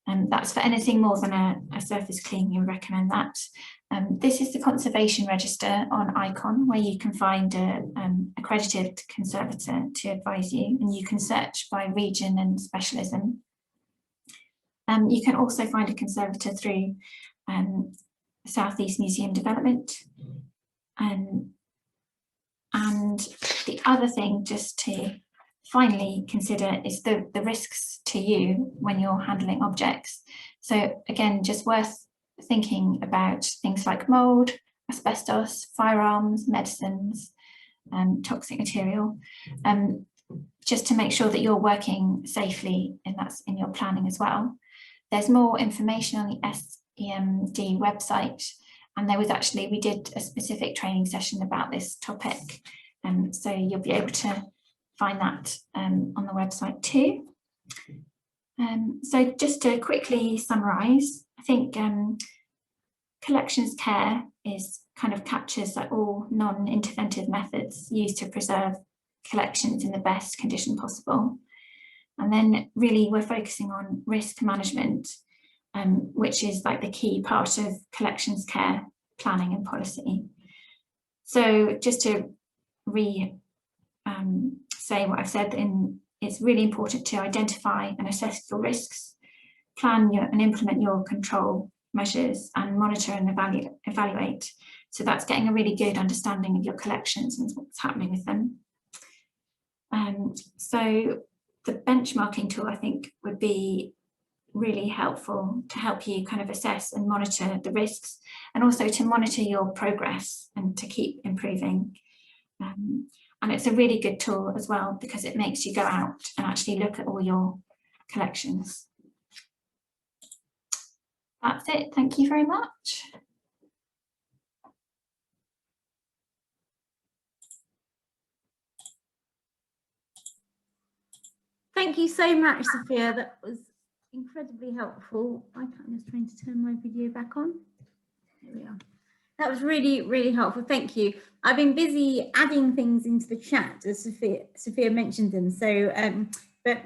And that's for anything more than a surface clean, we recommend that. This is the conservation register on ICON, where you can find an accredited conservator to advise you, and you can search by region and specialism. You can also find a conservator through Southeast Museum Development. And the other thing just to finally consider is the risks to you when you're handling objects. So again, just worth thinking about things like mold, asbestos, firearms, medicines, toxic material, just to make sure that you're working safely, and that's in your planning as well. There's more information on the SEMD website, and there was actually, we did a specific training session about this topic, so you'll be able to find that on the website too. So just to quickly summarise, I think collections care is kind of captures like all non-interventive methods used to preserve collections in the best condition possible. And then really we're focusing on risk management, which is like the key part of collections care planning and policy. So just to say what I've said, it's really important to identify and assess your risks, plan and implement your control measures, and monitor and evaluate. So that's getting a really good understanding of your collections and what's happening with them. So the benchmarking tool, I think, would be really helpful to help you kind of assess and monitor the risks, and also to monitor your progress and to keep improving. And it's a really good tool as well, because it makes you go out and actually look at all your collections. That's it. Thank you very much. Thank you so much, Sophia. That was incredibly helpful. I'm just trying to turn my video back on. There we are. That was really, really helpful. Thank you. I've been busy adding things into the chat as Sophia mentioned them. So, but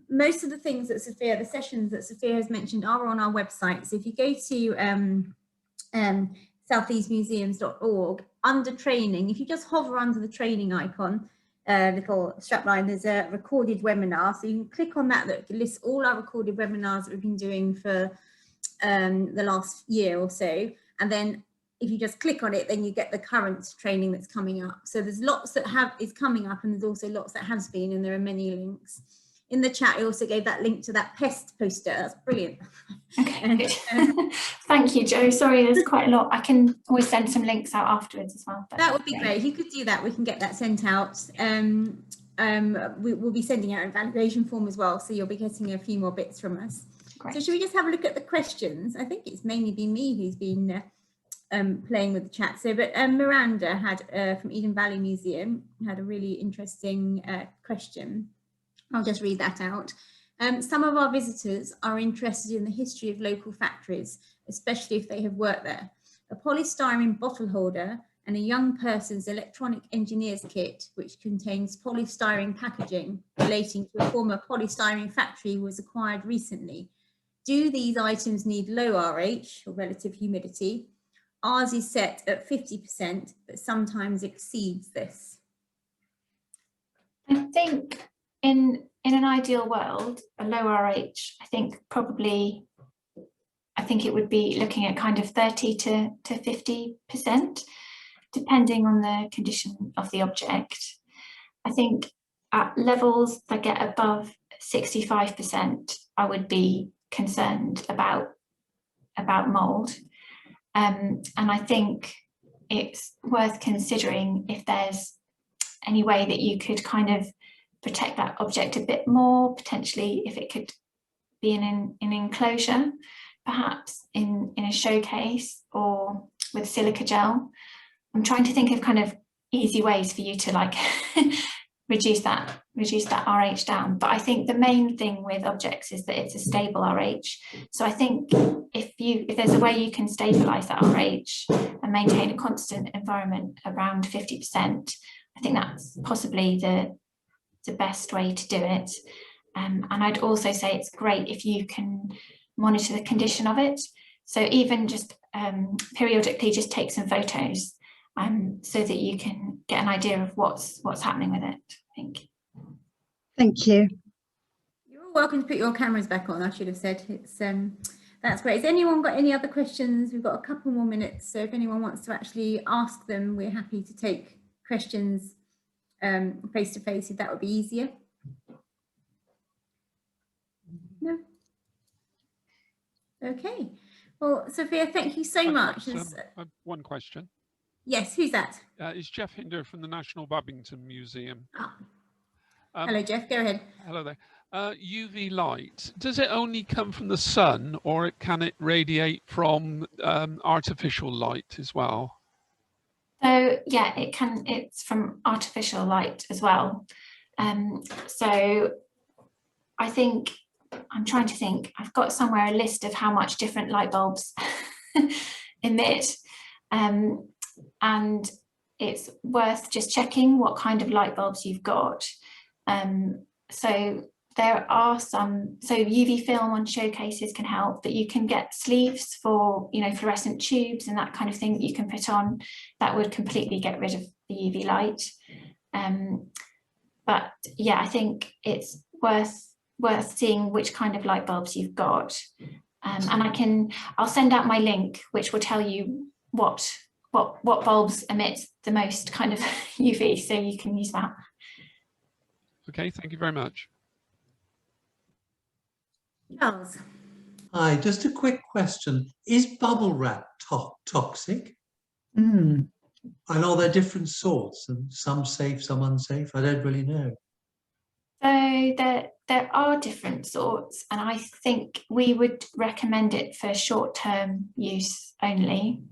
most of the things that Sophia, the sessions that Sophia has mentioned are on our website. So if you go to southeastmuseums.org, under training, if you just hover under the training icon, little strapline, there's a recorded webinar. So you can click on that, that lists all our recorded webinars that we've been doing for the last year or so. And then if you just click on it, then you get the current training that's coming up. So there's lots that is coming up, and there's also lots that has been, and there are many links. In the chat, I also gave that link to that pest poster. That's brilliant. Okay, good. Thank you, Jo. Sorry, there's quite a lot. I can always send some links out afterwards as well. That would be great. If you could do that, we can get that sent out. We'll be sending out a validation form as well, so you'll be getting a few more bits from us. Great. So should we just have a look at the questions? I think it's mainly been me who's been playing with the chat. So, but Miranda had from Eden Valley Museum had a really interesting question. I'll just read that out. Some of our visitors are interested in the history of local factories, especially if they have worked there. A polystyrene bottle holder and a young person's electronic engineer's kit, which contains polystyrene packaging relating to a former polystyrene factory, was acquired recently. Do these items need low RH, or relative humidity? Ours is set at 50%, but sometimes exceeds this. I think in an ideal world, a low RH, I think it would be looking at kind of 30 to 50%, depending on the condition of the object. I think at levels that get above 65%, I would be concerned about mold. And I think it's worth considering if there's any way that you could kind of protect that object a bit more, potentially if it could be in an enclosure, perhaps in a showcase or with silica gel. I'm trying to think of kind of easy ways for you to like reduce that RH down. But I think the main thing with objects is that it's a stable RH. So I think if there's a way you can stabilize that RH and maintain a constant environment around 50%, I think that's possibly the best way to do it. And I'd also say it's great if you can monitor the condition of it. So even just periodically just take some photos so that you can get an idea of what's happening with it, I think. Thank you. You're all welcome to put your cameras back on, I should have said. It's that's great. Has anyone got any other questions? We've got a couple more minutes, so if anyone wants to actually ask them, we're happy to take questions face to face, if that would be easier. No? Okay. Well, Sophia, thank you so much. I've one question. Yes, who's that? It's Jeff Hinder from the National Babington Museum. Hello, Jeff, go ahead. Hello there. UV light, does it only come from the sun, or can it radiate from artificial light as well? So yeah, it's from artificial light as well. So I think, I'm trying to think, I've got somewhere a list of how much different light bulbs emit. And it's worth just checking what kind of light bulbs you've got. So there are some, so UV film on showcases can help, but you can get sleeves for, fluorescent tubes and that kind of thing that you can put on that would completely get rid of the UV light. But yeah, I think it's worth seeing which kind of light bulbs you've got. And I'll send out my link, which will tell you what bulbs emit the most kind of UV, so you can use that. Okay, thank you very much. Charles. Hi, just a quick question. Is bubble wrap toxic? Mm. And are there different sorts and some safe, some unsafe? I don't really know. So there are different sorts, and I think we would recommend it for short-term use only.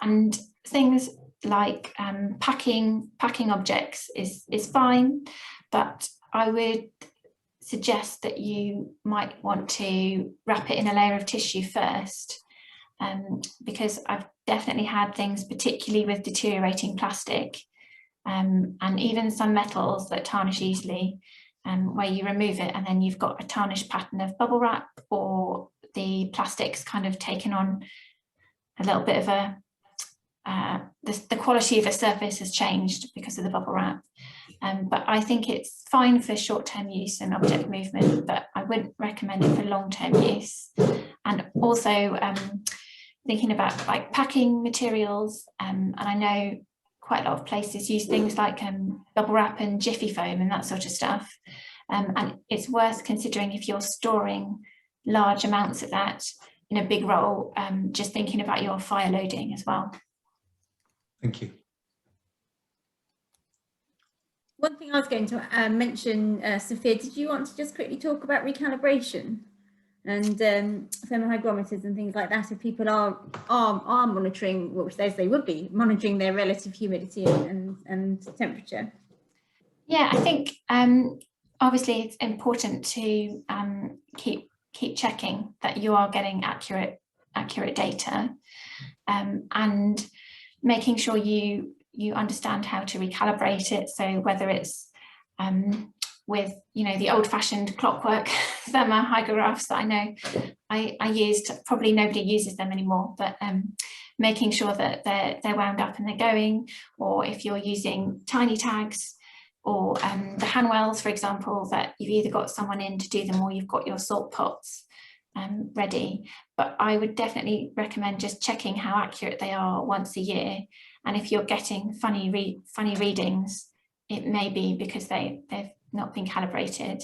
And things like packing objects is fine, but I would suggest that you might want to wrap it in a layer of tissue first, because I've definitely had things, particularly with deteriorating plastic, and even some metals that tarnish easily, where you remove it and then you've got a tarnished pattern of bubble wrap, or the plastic's kind of taken on a little bit of a the quality of the surface has changed because of the bubble wrap. But I think it's fine for short-term use and object movement, but I wouldn't recommend it for long-term use. And also thinking about like packing materials, and I know quite a lot of places use things like bubble wrap and jiffy foam and that sort of stuff. And it's worth considering if you're storing large amounts of that in a big roll, just thinking about your fire loading as well. Thank you. One thing I was going to mention, Sophia, did you want to just quickly talk about recalibration and thermal hygrometers and things like that? If people are monitoring, which they would be monitoring their relative humidity and temperature. Yeah, I think obviously it's important to keep checking that you are getting accurate data, and making sure you understand how to recalibrate it. So whether it's with the old-fashioned clockwork thermohygrographs that I know I used, probably nobody uses them anymore, but making sure that they're wound up and they're going, or if you're using tiny tags, or the handwells, for example, that you've either got someone in to do them or you've got your salt pots ready. But I would definitely recommend just checking how accurate they are once a year. And if you're getting funny readings, it may be because they've not been calibrated.